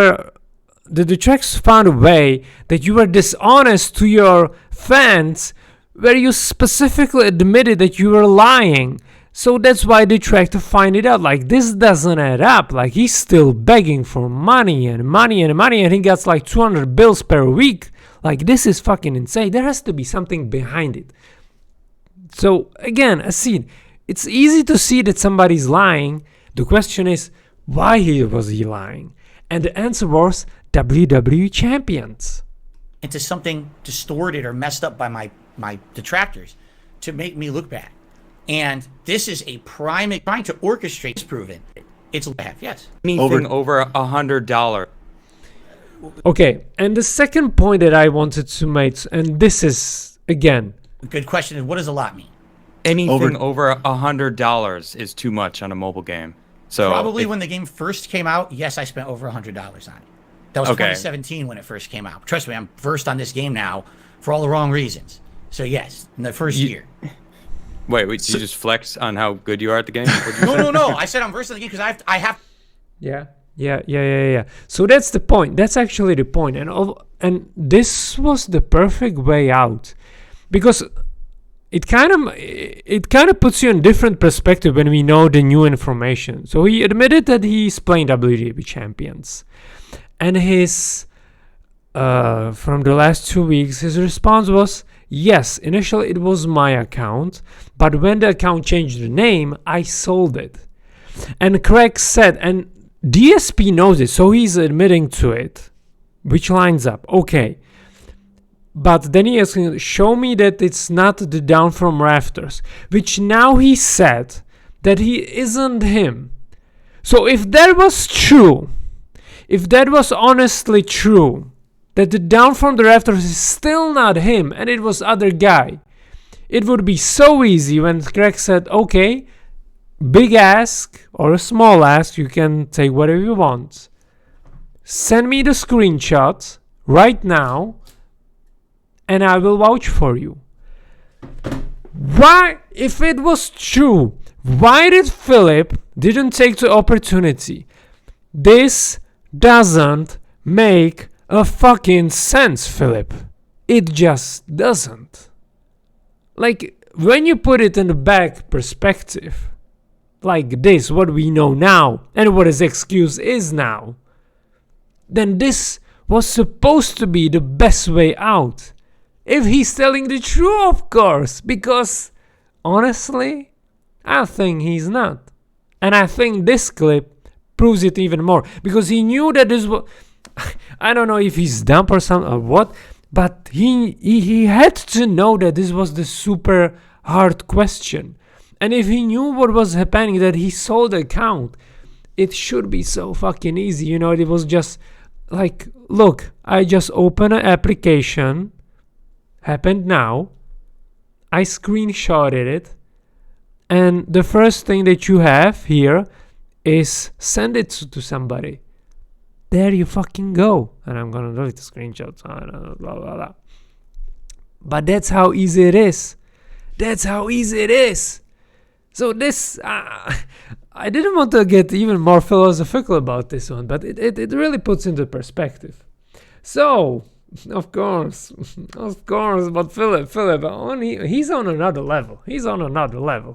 found a way that you were dishonest to your fans, where you specifically admitted that you were lying. So that's why they tried to find it out. Like, this doesn't add up. Like, he's still begging for money, and he gets like 200 bills per week. Like, this is fucking insane. There has to be something behind it. So again, it's easy to see that somebody's lying. The question is, why was he lying? And the answer was WWE champions. Into something distorted or messed up by my detractors to make me look bad. And this is a prime trying to orchestrate. It's proven. It's yes. Anything over $100. Okay, and the second point that I wanted to make, and this is again good question, is what does a lot mean? Anything over $100 is too much on a mobile game. So probably when the game first came out, yes, I spent over $100 on it. That was 2017 when it first came out. Trust me, I'm versed on this game now for all the wrong reasons. So yes, in the first year. Wait, did you just flex on how good you are at the game? No. I said I'm versed in the game because I have. Yeah. So that's the point. That's actually the point. And this was the perfect way out, because it kind of puts you in different perspective when we know the new information. So he admitted that he's playing WWE champions, and his from the last 2 weeks, his response was, yes, initially it was my account, but when the account changed the name, I sold it. And Craig said, and DSP knows it, so he's admitting to it, which lines up. Okay. But then he asked, show me that it's not the down from rafters, which now he said that he isn't him. So if that was true, if that was honestly true, that the down from the rafters is still not him and it was other guy, it would be so easy when Craig said, okay, big ask or a small ask, you can take whatever you want. Send me the screenshot right now and I will vouch for you. Why, if it was true, why did Philip didn't take the opportunity? This doesn't make a fucking sense, Philip. It just doesn't. Like, when you put it in the back perspective, like this, what we know now, and what his excuse is now, then this was supposed to be the best way out. If he's telling the truth, of course, because honestly, I think he's not. And I think this clip proves it even more, because he knew that this was, I don't know if he's dumb or something or what, but he had to know that this was the super hard question. And if he knew what was happening, that he sold the account, it should be so fucking easy. It was just like, look, I just opened an application, happened now, I screenshotted it, and the first thing that you have here is send it to somebody. there you fucking go. And I'm gonna delete the screenshots. Blah, blah, blah. But that's how easy it is. That's how easy it is. So this, I didn't want to get even more philosophical about this one, but it really puts into perspective. So, of course, but Philip, he's on another level.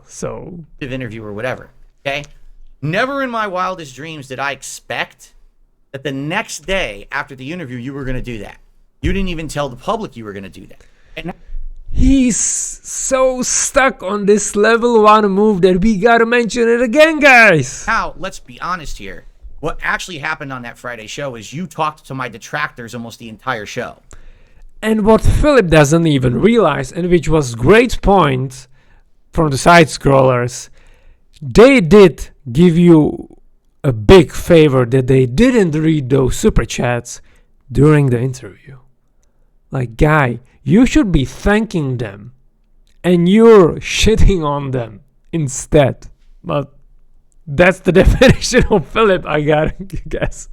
So, interview or whatever. Okay. Never in my wildest dreams did I expect that the next day after the interview you were going to do that. You didn't even tell the public you were going to do that. And he's so stuck on this level 1 move that we gotta mention it again, guys. now, let's be honest here. What actually happened on that Friday show is you talked to my detractors almost the entire show. And what Philip doesn't even realize, and which was great point from the Sidescrollers, they did give you a big favor that they didn't read those super chats during the interview. Like, guy, you should be thanking them, and you're shitting on them instead. But that's the definition of Philip, I gotta guess.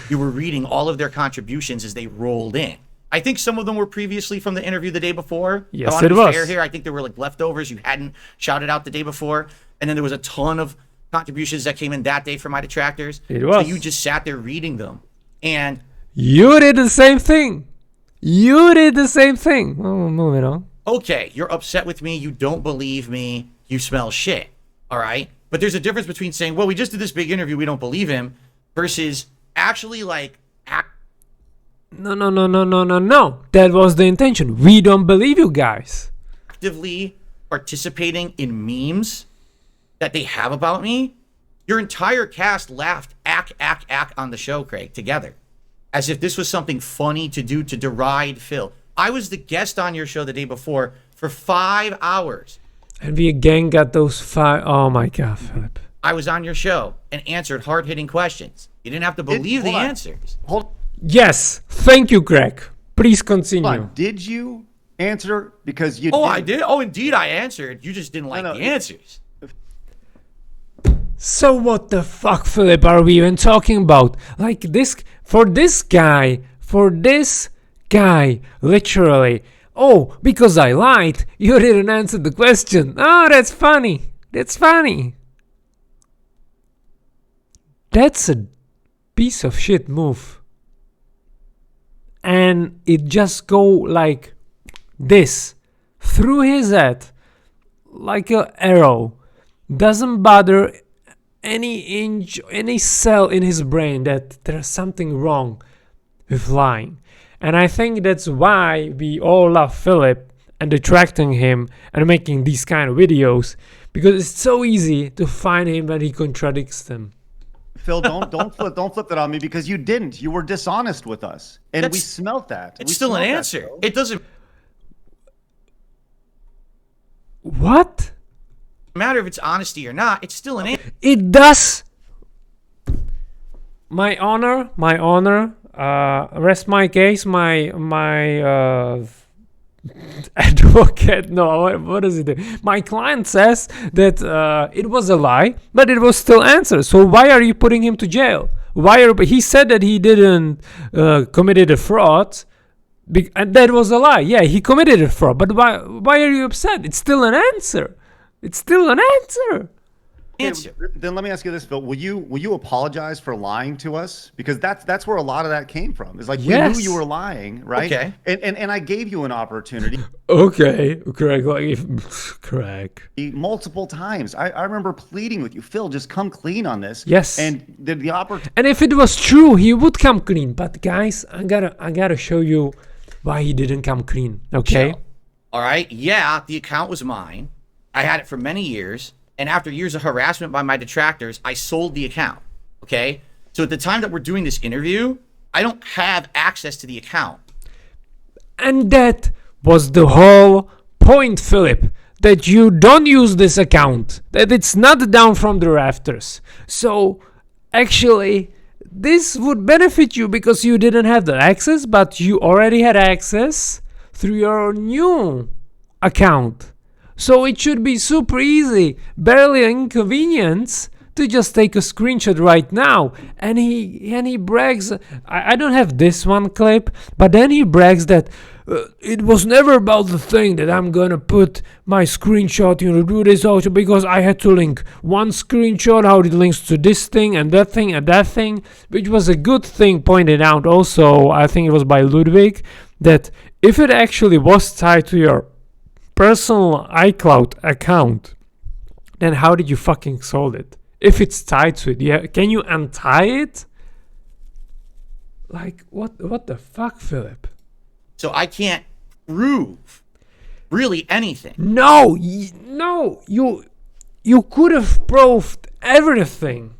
You were reading all of their contributions as they rolled in. I think some of them were previously from the interview the day before. Yes, I want to it be was. fair here. I think there were like leftovers you hadn't shouted out the day before, and then there was a ton of contributions that came in that day from my detractors. It was. So you just sat there reading them, and You did the same thing. Well, moving on. okay, you're upset with me. You don't believe me. You smell shit. All right. But there's a difference between saying, well, we just did this big interview, we don't believe him, versus actually like No. That was the intention. We don't believe you guys. actively participating in memes that they have about me. Your entire cast laughed ack on the show, Craig, together. As if this was something funny to do to deride Phil. I was the guest on your show the day before for 5 hours. And we again got those 5. Oh my God, Philip. I was on your show and answered hard-hitting questions. You didn't have to believe the answers. Yes. Thank you, Craig. Please continue. Hold on. Did you answer? Because you. Oh, I did? Oh, indeed I answered. You just didn't like the answers. So what the fuck, Philip, are we even talking about? Like this, for this guy, literally. Oh, because I lied, you didn't answer the question. Oh, that's funny. That's a piece of shit move. And it just go like this, through his head, like an arrow. Doesn't bother any cell in his brain that there's something wrong with lying. And I think that's why we all love Philip and detracting him and making these kind of videos, because it's so easy to find him when he contradicts them. Phil, don't flip that on me, because you didn't. You were dishonest with us, and we smelt that. It's still an answer. It doesn't What? matter if it's honesty or not. It's still an answer. It does. My honor. Rest my case. My advocate. No, what is it? My client says that it was a lie, but it was still answered. So why are you putting him to jail? He said that he didn't committed a fraud, and that was a lie. Yeah, he committed a fraud. But why are you upset? It's still an answer. Then let me ask you this, Phil. Will you apologize for lying to us? Because that's where a lot of that came from. It's like, we knew you were lying, right? Okay. And I gave you an opportunity. Okay, Craig. Craig. Multiple times. I remember pleading with you, Phil, just come clean on this. Yes. And the opportunity. And if it was true, he would come clean. But guys, I gotta show you why he didn't come clean. Okay. Sure. All right. Yeah, the account was mine. I had it for many years. And after years of harassment by my detractors, I sold the account. Okay. So at the time that we're doing this interview, I don't have access to the account. And that was the whole point, Philip, that you don't use this account, that it's not down from the rafters. So actually, this would benefit you because you didn't have the access, but you already had access through your new account. So it should be super easy, barely an inconvenience to just take a screenshot right now. And he brags, I don't have this one clip, but then he brags that it was never about the thing that I'm gonna put my screenshot, do this also, because I had to link one screenshot, how it links to this thing and that thing and that thing, which was a good thing pointed out also, I think it was by Ludwig, that if it actually was tied to your personal iCloud account, then how did you fucking solve it? If it's tied to it, yeah, can you untie it? Like, what the fuck, Philip? So I can't prove really anything. No, you could have proved everything.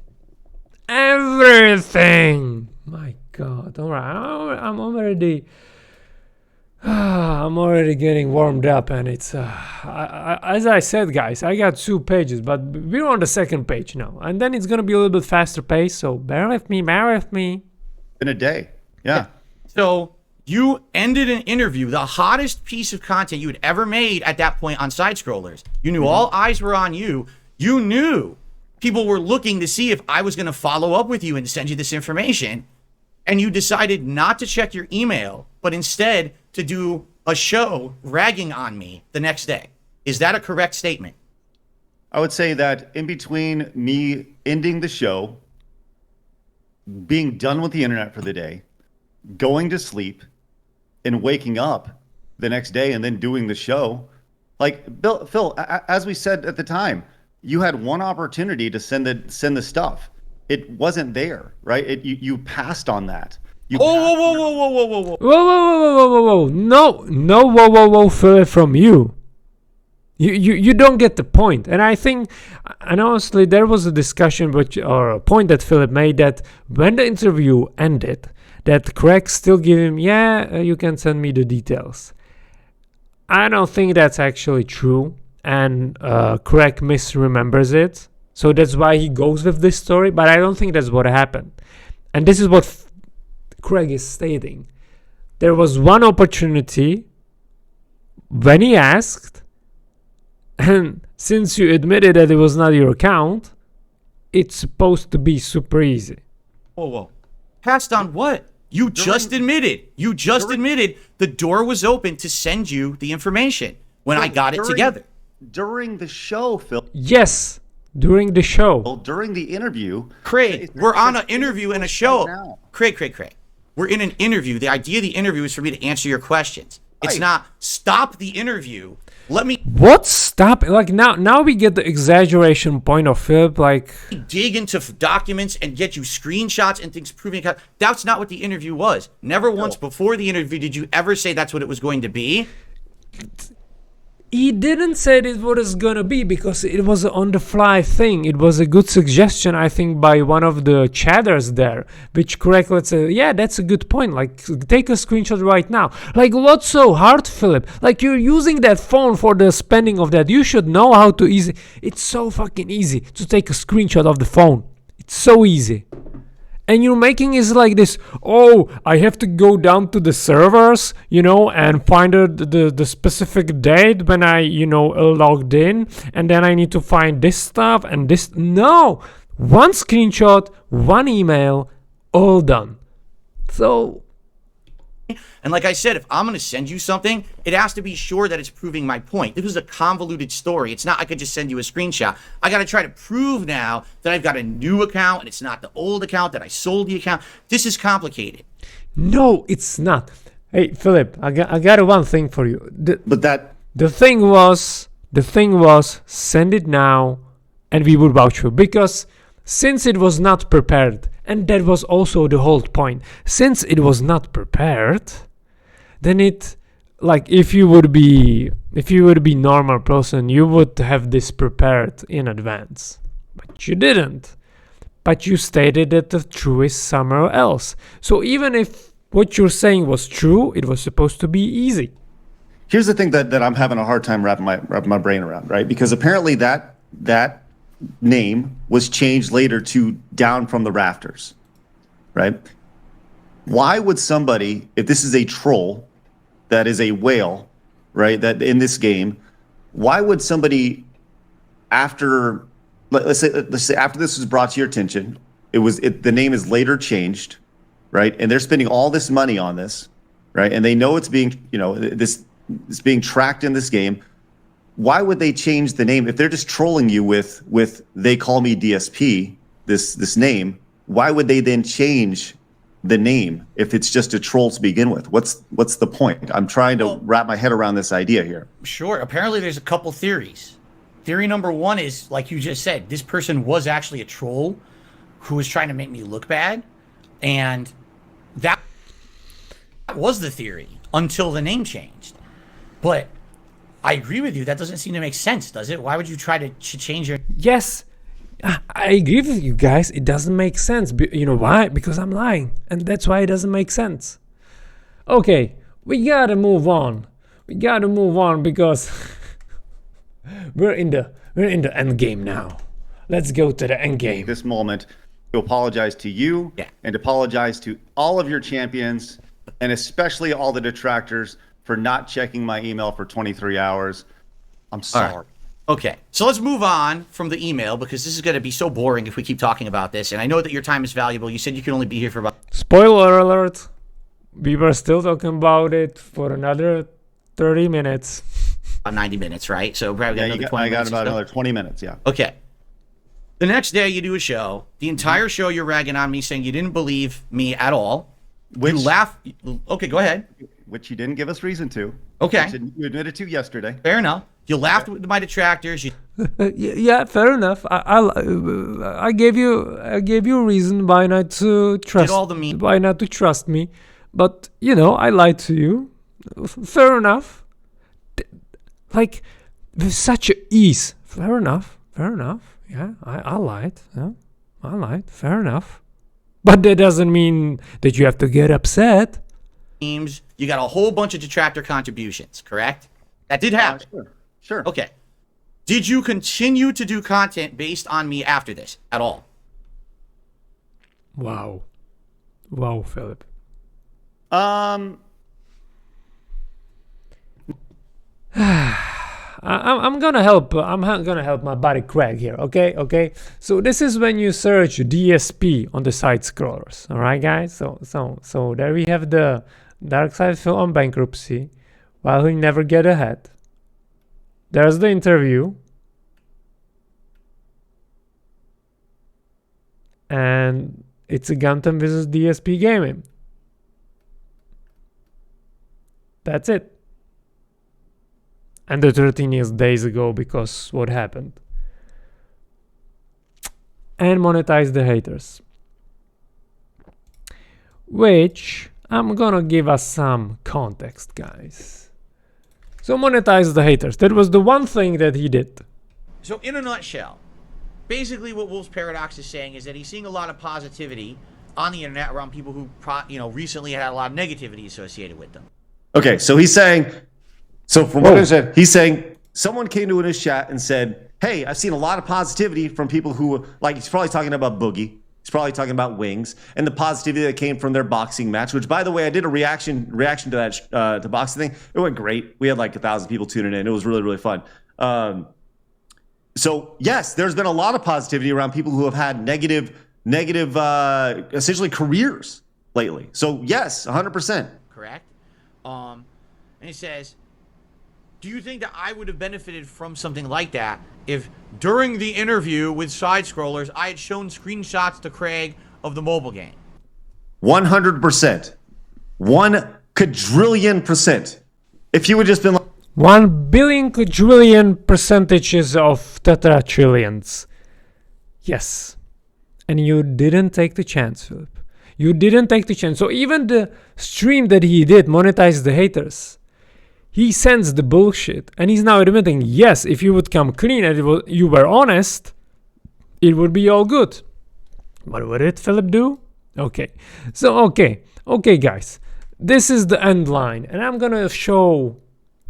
Everything. My God. All right, I'm already getting warmed up, and it's as I said, guys, I got 2 pages, but we're on the 2nd page now, and then it's gonna be a little bit faster pace. So bear with me. In a day, yeah. So you ended an interview, the hottest piece of content you had ever made at that point on Sidescrollers. You knew all eyes were on you. You knew people were looking to see if I was going to follow up with you and send you this information. And you decided not to check your email, but instead to do a show ragging on me the next day. Is that a correct statement? I would say that in between me ending the show, being done with the internet for the day, going to sleep, and waking up the next day and then doing the show, like Phil, as we said at the time, you had one opportunity to send the stuff. It wasn't there, right? You passed on that. Whoa, no, Philip, from you. You don't get the point. And I think, and honestly, there was a discussion or a point that Philip made that when the interview ended, that Craig still gave him, you can send me the details. I don't think that's actually true, and Craig misremembers it. So that's why he goes with this story, but I don't think that's what happened. And this is what Craig is stating. There was one opportunity when he asked, and since you admitted that it was not your account, it's supposed to be super easy. Whoa. Passed on what? You just admitted the door was open to send you the information when I got it together. During the show, Phil. Yes, during the show. Well, during the interview. Craig, we're on an interview and a show. Craig. We're in an interview. The idea of the interview is for me to answer your questions. It's not stop the interview. Let me what stop? Like now we get the exaggeration point of Philip. Like dig into documents and get you screenshots and things proving that's not what the interview was. Never once before the interview did you ever say that's what it was going to be. He didn't say it what it's gonna be because it was an on-the-fly thing. It was a good suggestion, I think, by one of the chatters there, which correctly said, yeah, that's a good point. Like, take a screenshot right now. Like, what's so hard, Philip? Like, you're using that phone for the spending of that. You should know how to easy. It's so fucking easy to take a screenshot of the phone. It's so easy. And you're making is like this, I have to go down to the servers, and find the specific date when I, logged in. And then I need to find this stuff and this. No, one screenshot, one email, all done. So. And like I said, if I'm going to send you something, it has to be sure that it's proving my point. This is a convoluted story. It's not I could just send you a screenshot. I got to try to prove now that I've got a new account and it's not the old account, that I sold the account. This is complicated. No, it's not. Hey, Philip, I got one thing for you. The thing was, send it now and we would vouch for it. Because since it was not prepared, and that was also the whole point. Since it was not prepared, then it, like, if you would be normal person, you would have this prepared in advance. But you didn't. But you stated that the truth is somewhere else. So even if what you're saying was true, it was supposed to be easy. Here's the thing that I'm having a hard time wrapping my brain around, right? Because apparently that name was changed later to Down from the Rafters, right? Why would somebody, if this is a troll that is a whale, right, that in this game, why would somebody, after let's say after this was brought to your attention, the name is later changed, right? And they're spending all this money on this, right? And they know it's being, it's being tracked in this game. Why would they change the name if they're just trolling you with they call me DSP, this name? Why would they then change the name if it's just a troll to begin with? What's the point? I'm trying to wrap my head around this idea here. Sure. Apparently, there's a couple theories. Theory number one is, like you just said, this person was actually a troll who was trying to make me look bad, and that was the theory until the name changed. But I agree with you. That doesn't seem to make sense, does it? Why would you try to change your... Yes, I agree with you guys. It doesn't make sense. You know why? Because I'm lying. And that's why it doesn't make sense. Okay, we gotta move on. We gotta move on because we're in the end game now. Let's go to the end game. This moment to apologize to you and apologize to all of your champions and especially all the detractors for not checking my email for 23 hours. I'm sorry. Right. Okay, so let's move on from the email because this is going to be so boring if we keep talking about this. And I know that your time is valuable. You said you could only be here for about... Spoiler alert. We were still talking about it for another 30 minutes. 90 minutes, right? So probably got another 20 I got minutes. about another 20 minutes, yeah. Okay. The next day you do a show. The entire show you're ragging on me, saying you didn't believe me at all. You laugh. Okay, go ahead. Which you didn't give us reason to. Okay. You admitted to yesterday. Fair enough. You laughed with my detractors. Yeah, fair enough. I gave you a reason why not to trust. Why not to trust me? But I lied to you. Fair enough. Like with such ease. Fair enough. Yeah, I lied. Yeah, I lied. Fair enough. But that doesn't mean that you have to get upset. You got a whole bunch of detractor contributions, correct? That did happen. Sure. Okay. Did you continue to do content based on me after this at all? Wow, Philip. I'm gonna help. I'm gonna help my buddy Craig here. Okay. So this is when you search DSP on the Sidescrollers. All right, guys. So there we have the Dark Side Phil on bankruptcy, while he never get ahead. There's the interview, and it's a Guntem versus DSP gaming. That's it. And the 13 days ago, because what happened. And monetize the haters. Which, I'm gonna give us some context, guys. So monetize the haters. That was the one thing that he did. So in a nutshell, basically what Wolf's Paradox is saying is that he's seeing a lot of positivity on the internet around people who recently had a lot of negativity associated with them. Okay, so he's saying... So from what I said, he's saying someone came to his chat and said, hey, I've seen a lot of positivity from people who, like, he's probably talking about Boogie. He's probably talking about Wings and the positivity that came from their boxing match, which, by the way, I did a reaction to that the boxing thing. It went great. We had like 1,000 people tuning in. It was really, really fun. So, yes, there's been a lot of positivity around people who have had negative, essentially careers lately. So, yes, 100%. Correct. And he says... Do you think that I would have benefited from something like that if during the interview with Sidescrollers I had shown screenshots to Craig of the mobile game? 100%. 1 quadrillion %. If you would just been like 1 billion quadrillion percentages of tetratrillions. Yes. And you didn't take the chance, Philip. You didn't take the chance. So even the stream that he did monetize the haters. He sends the bullshit, and he's now admitting, yes, if you would come clean and you were honest, it would be all good. But what did Philip do? Okay. So, okay, guys. This is the end line, and I'm gonna show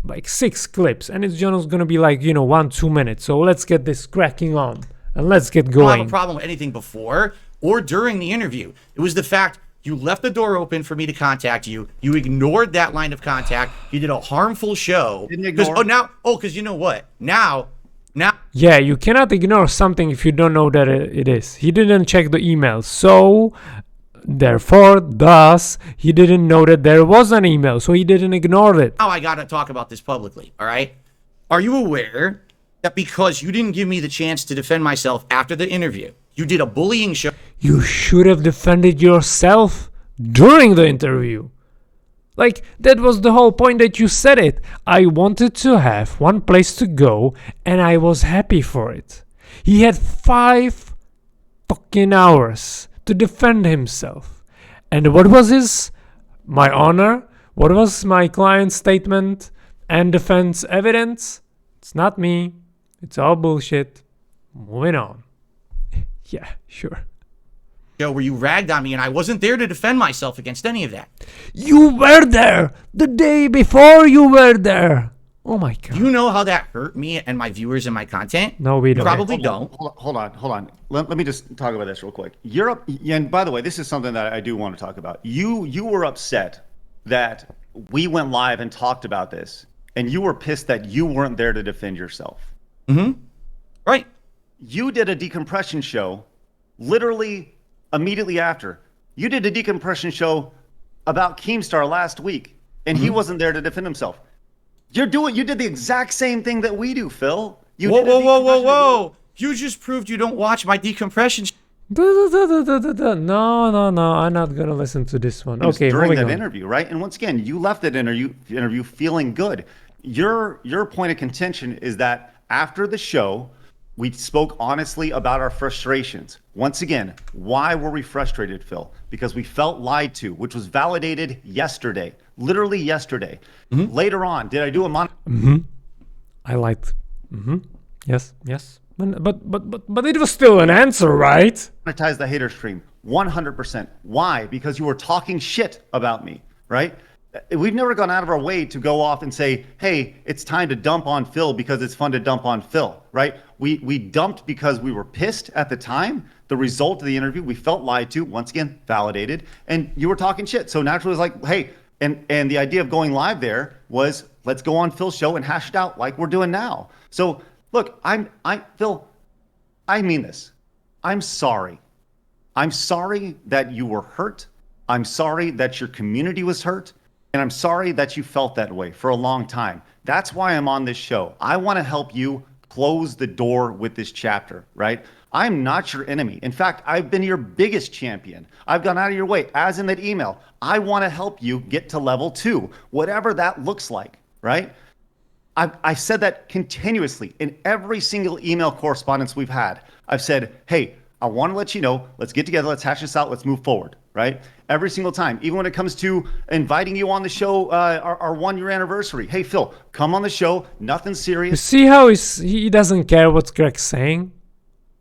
like 6 clips, and it's just gonna be like, 1-2 minutes. So let's get this cracking on, and let's get going. I don't have a problem with anything before or during the interview. It was the fact you left the door open for me to contact you. You ignored that line of contact. You did a harmful show. Didn't ignore. Because you know what? Now Now, Yeah, you cannot ignore something if you don't know that it is. He didn't check the email, so therefore, thus, he didn't know that there was an email, so he didn't ignore it. I got to talk about this publicly, all right? Are you aware that because you didn't give me the chance to defend myself after the interview, you did a bullying show? You should have defended yourself during the interview. Like, that was the whole point that you said it. I wanted to have one place to go, and I was happy for it. He had 5 fucking hours to defend himself. And what was my honor? What was my client's statement and defense evidence? It's not me. It's all bullshit. Moving on. Yeah, sure. Where you ragged on me and I wasn't there to defend myself against any of that. You were there the day before you were there. Oh my God. You know how that hurt me and my viewers and my content? No, we You don't. probably don't. Hold on. Let me just talk about this real quick. Europe, and by the way, this is something that I do want to talk about. You were upset that we went live and talked about this, and you were pissed that you weren't there to defend yourself. Mm-hmm. Right. You did a decompression show literally immediately after. You did a decompression show about Keemstar last week, and he wasn't there to defend himself. You did the exact same thing that we do, Phil. Whoa. You just proved you don't watch my decompression No, I'm not gonna listen to this one. Okay, during moving that on. interview, right? And once again, you left that interview feeling good. Your point of contention is that after the show, we spoke honestly about our frustrations. Once again, why were we frustrated, Phil? Because we felt lied to, which was validated yesterday, literally yesterday. Later on, did I do a I liked. Yes. But it was still an answer, right? monetize the hater stream? 100%. Why? Because you were talking shit about me, right? We've never gone out of our way to go off and say, hey, it's time to dump on Phil because it's fun to dump on Phil, right? We dumped because we were pissed at the time. The result of the interview, we felt lied to, once again, validated, and you were talking shit. So naturally it was like, hey, and the idea of going live there was, let's go on Phil's show and hash it out like we're doing now. So look, Phil, I mean this. I'm sorry. I'm sorry that you were hurt. I'm sorry that your community was hurt. And I'm sorry that you felt that way for a long time. That's why I'm on this show. I want to help you close the door with this chapter, right? I'm not your enemy. In fact, I've been your biggest champion. I've gone out of your way, as in that email. I want to help you get to level 2, whatever that looks like, right? I've said that continuously in every single email correspondence we've had. I've said, hey, I want to let you know, let's get together, let's hash this out, let's move forward, right? Every single time, even when it comes to inviting you on the show, our 1-year anniversary. Hey, Phil, come on the show, nothing You serious. see how he doesn't care what Craig's saying?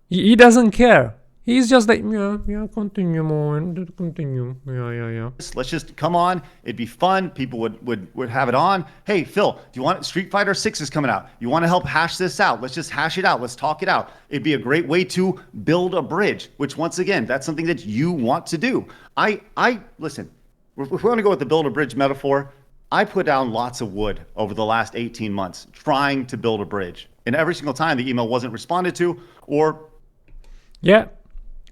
He doesn't care. He's just like, yeah, continue, man, continue. Yeah. Let's just come on. It'd be fun. People would have it on. Hey, Phil, do you want Street Fighter 6 is coming out? You want to help hash this out? Let's just hash it out. Let's talk it out. It'd be a great way to build a bridge, which once again, that's something that you want to do. Listen, if we want to go with the build a bridge metaphor, I put down lots of wood over the last 18 months trying to build a bridge. And every single time the email wasn't responded to or... Yeah.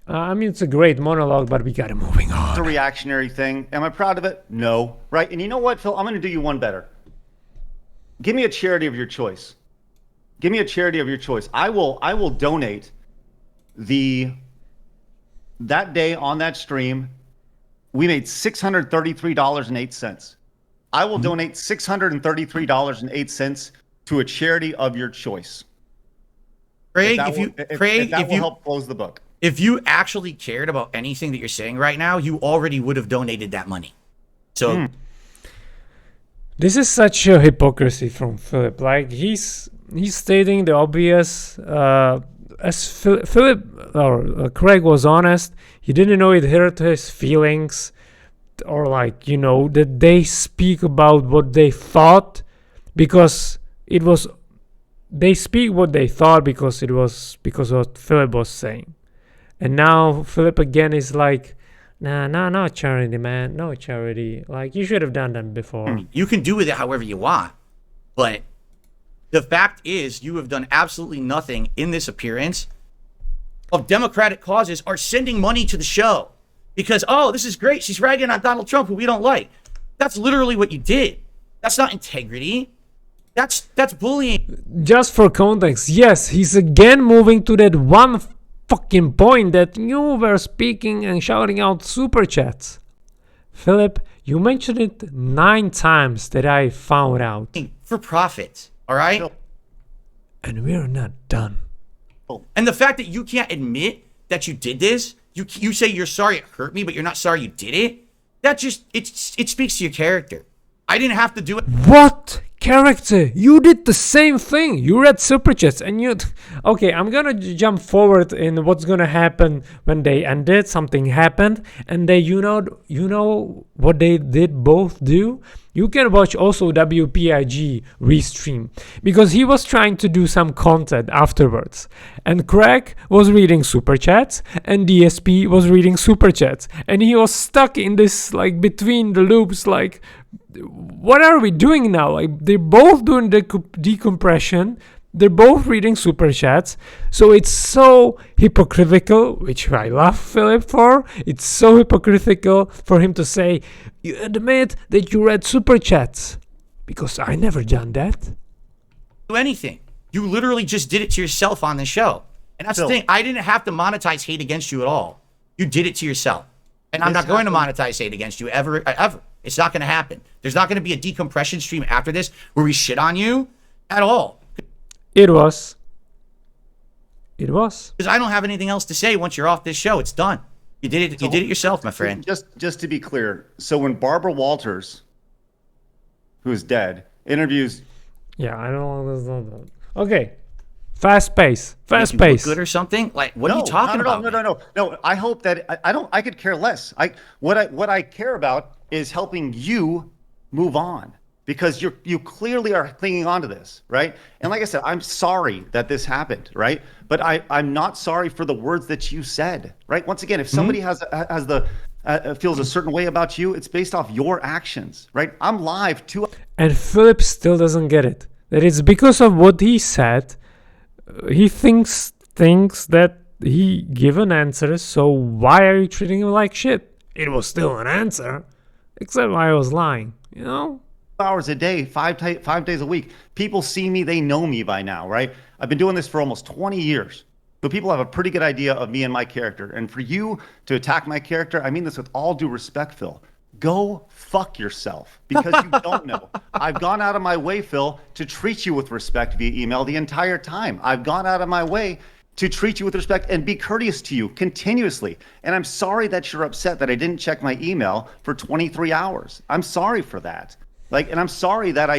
I mean, it's a great monologue, but we gotta moving on. It's a reactionary thing. Am I proud of it? No. Right? And you know what, Phil? I'm going to do you one better. Give me a charity of your choice. Give me a charity of your choice. I will donate that day on that stream. We made $633.08. I will donate $633.08 to a charity of your choice. Craig, If that will help close the book. If you actually cared about anything that you're saying right now, you already would have donated that money. So This is such a hypocrisy from Philip. Like he's stating the obvious. As Craig was honest, he didn't know it hurt his feelings, or that they speak about what they thought because it was. They speak what they thought because it was because of what Philip was saying. And now Philip again is like, no charity, man, no charity. Like, you should have done that before. You can do with it however you want, but The fact is, you have done absolutely nothing in this appearance of Democratic causes or sending money to the show because, oh, this is great. She's ragging on Donald Trump, who we don't like. That's literally what you did. That's not integrity. That's bullying. Just for context, yes, he's again moving to that one fucking point that you were speaking and shouting out super chats. Philip, you mentioned it 9 times that I found out. For profit, all right? And we're not done. And the fact that you can't admit that you did this, you say you're sorry it hurt me, but you're not sorry you did it, that just, it speaks to your character. I didn't have to do it. What character? You did the same thing. You read super chats and you... Okay, I'm gonna jump forward in what's gonna happen when they ended. Something happened and they, you know what they did both do? You can watch also WPIG restream because he was trying to do some content afterwards. And Craig was reading super chats and DSP was reading super chats. And he was stuck in this like between the loops like, what are we doing now? Like they're both doing the decompression. They're both reading super chats. So it's so hypocritical, which I love Philip for. It's so hypocritical for him to say, you admit that you read super chats. Because I never done that. Do anything. You literally just did it to yourself on the show. And that's the thing. I didn't have to monetize hate against you at all. You did it to yourself. And I'm not going to monetize hate against you ever. It's not going to happen. There's not going to be a decompression stream after this where we shit on you at all. It was. Because I don't have anything else to say once you're off this show. It's done. You did it. You did it yourself, my friend. Just to be clear, so when Barbara Walters, who is dead, interviews. Yeah, I don't know. Okay. Fast pace. Good or something? Like, what are you talking about? No. I hope that I could care less. What I care about is helping you move on because you clearly are clinging on to this, right? And like I said, I'm sorry that this happened, right? But I'm not sorry for the words that you said, right? Once again, if somebody feels a certain way about you, it's based off your actions, right? I'm live too. And Philip still doesn't get it. That it's because of what he said. He thinks that he given answers, so why are you treating him like shit? It was still an answer, except I was lying, you know? Hours a day, 5 days a week. People see me, they know me by now, right? I've been doing this for almost 20 years. So people have a pretty good idea of me and my character. And for you to attack my character, I mean this with all due respect, Phil. Go fuck yourself because you don't know. I've gone out of my way, Phil, to treat you with respect via email the entire time. I've gone out of my way to treat you with respect and be courteous to you continuously. And I'm sorry that you're upset that I didn't check my email for 23 hours. I'm sorry for that. And I'm sorry that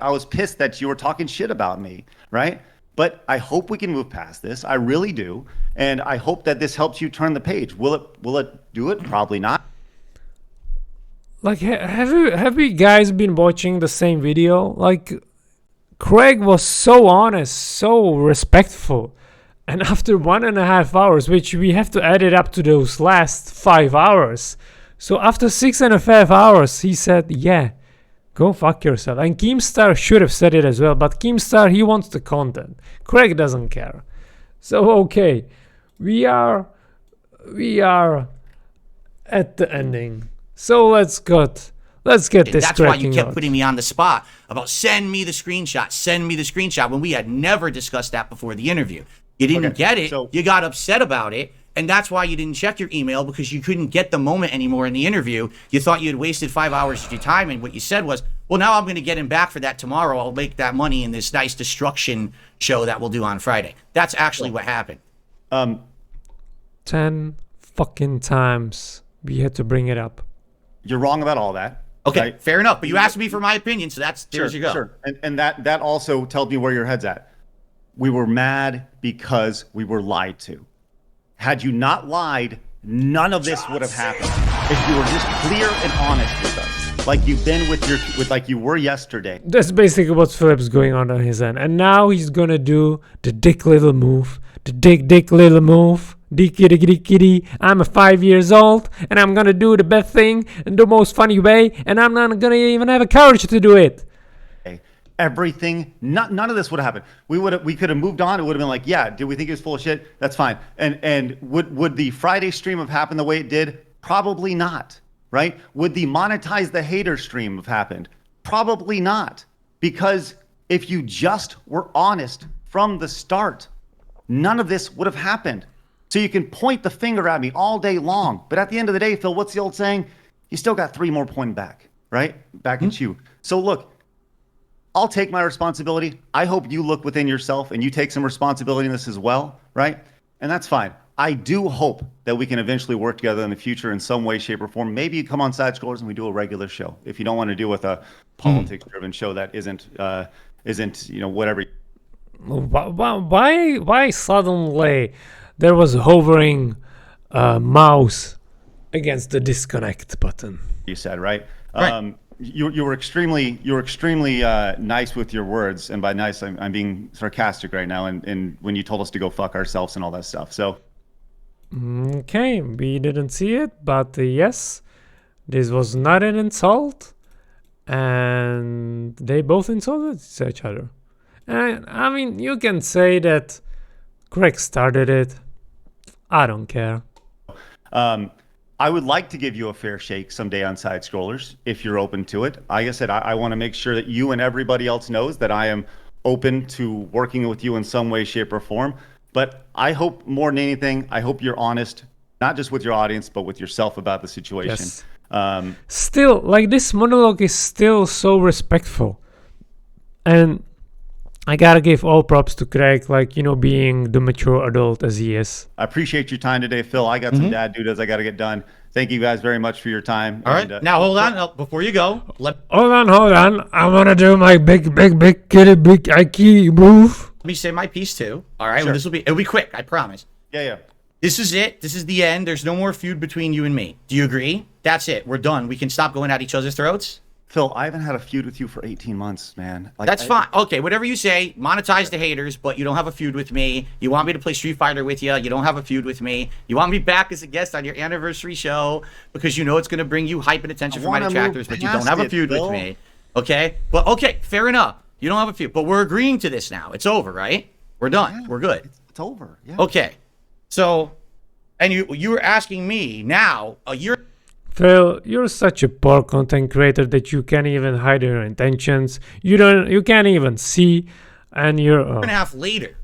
I was pissed that you were talking shit about me, right? But I hope we can move past this. I really do. And I hope that this helps you turn the page. Will it do it? Probably not. Like, have you guys been watching the same video? Like, Craig was so honest, so respectful. And after 1.5 hours, which we have to add it up to those last 5 hours. So after 6.5 hours, he said, yeah, go fuck yourself. And Keemstar should have said it as well. But Keemstar, he wants the content. Craig doesn't care. So, okay, we are at the ending. So let's get this That's why you kept out. putting me on the spot about send me the screenshot when we had never discussed that before the interview. You didn't get it. So you got upset about it. And that's why you didn't check your email because you couldn't get the moment anymore in the interview. You thought you had wasted 5 hours of your time. And what you said was, well, now I'm going to get him back for that tomorrow. I'll make that money in this nice destruction show that we'll do on Friday. That's actually what happened. 10 fucking times we had to bring it up. You're wrong about all that. Okay, right? Fair enough. But you asked me for my opinion, so there you go. Sure. And that also tells me where your head's at. We were mad because we were lied to. Had you not lied, none of this would have happened. If you were just clear and honest with us, like you've been like you were yesterday. That's basically what Philip's going on his end. And now he's gonna do the dick little move. The dick little move. Kitty, I'm 5 years old and I'm gonna do the best thing in the most funny way and I'm not gonna even have a courage to do it. everything. None of this would have happened. We could have moved on. It would have been like, yeah, did we think he was full of shit? That's fine. And would the Friday stream have happened the way it did? Probably not, right? Would the monetize the hater stream have happened? Probably not. Because if you just were honest from the start, none of this would have happened. So you can point the finger at me all day long. But at the end of the day, Phil, what's the old saying? You still got 3 more pointing back, right? Back at you. So look, I'll take my responsibility. I hope you look within yourself and you take some responsibility in this as well, right? And that's fine. I do hope that we can eventually work together in the future in some way, shape, or form. Maybe you come on Sidescrollers and we do a regular show. If you don't want to deal with a politics-driven show that isn't whatever. Why suddenly there was a hovering mouse against the disconnect button? You said, right? Right. You were extremely nice with your words, and by nice I'm being sarcastic right now. And when you told us to go fuck ourselves and all that stuff, so. Okay, we didn't see it, but yes, this was not an insult, and they both insulted each other. And I mean, you can say that Craig started it. I don't care. I would like to give you a fair shake someday on Sidescrollers, if you're open to it. Like I said, I want to make sure that you and everybody else knows that I am open to working with you in some way, shape, or form. But I hope more than anything, I hope you're honest, not just with your audience, but with yourself about the situation. Yes. Still, like, this monologue is still so respectful. And I gotta give all props to Craig, like, being the mature adult as he is. I appreciate your time today, Phil. I got some dad duties I got to get done. Thank you guys very much for your time. All right. Now, hold on. Before you go, Hold on. I want to do my big Ike move. let me say my piece too. All right. Sure. It'll be quick. I promise. Yeah. This is it. This is the end. There's no more feud between you and me. Do you agree? That's it. We're done. We can stop going at each other's throats. Phil, I haven't had a feud with you for 18 months, man. That's fine. Okay, whatever you say, monetize the haters, but you don't have a feud with me. You want me to play Street Fighter with you. You don't have a feud with me. You want me back as a guest on your anniversary show because you know it's going to bring you hype and attention from my detractors, but you don't have a feud with me. Okay? Well, okay, fair enough. You don't have a feud, but we're agreeing to this now. It's over, right? We're done. Yeah, we're good. It's over. Yeah. Okay. So, and you were asking me now, a year... Phil, you're such a poor content creator that you can't even hide your intentions. You can't even see, and you're year and a half later,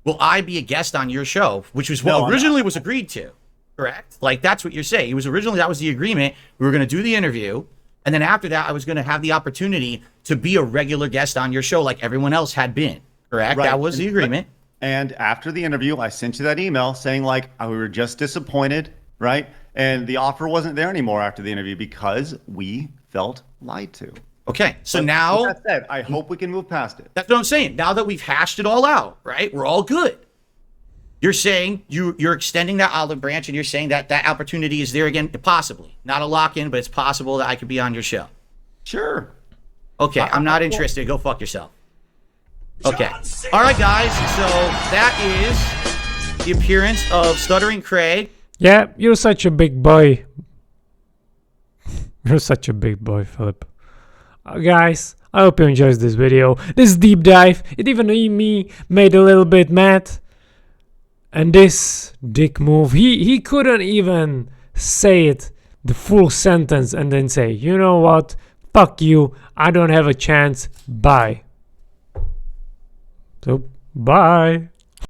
will I be a guest on your show, which was what originally was agreed to, correct? Like, that's what you're saying. It was originally, that was the agreement. We were going to do the interview, and then after that, I was going to have the opportunity to be a regular guest on your show like everyone else had been, correct? Right. That was the agreement. And after the interview, I sent you that email saying, like, we were just disappointed, right? And the offer wasn't there anymore after the interview because we felt lied to. Okay, so now... With that said, I hope we can move past it. That's what I'm saying. Now that we've hashed it all out, right? We're all good. You're saying you're extending that olive branch, and you're saying that that opportunity is there again, possibly. Not a lock-in, but it's possible that I could be on your show. Sure. Okay, I'm not interested. Go fuck yourself. Okay. All right, guys. So that is the appearance of Stuttering Craig. Yeah, you're such a big boy. You're such a big boy, Philip. Guys, I hope you enjoyed this video. This deep dive, it even me made a little bit mad. And this dick move, he couldn't even say it, the full sentence, and then say, you know what, fuck you, I don't have a chance, bye. So, bye.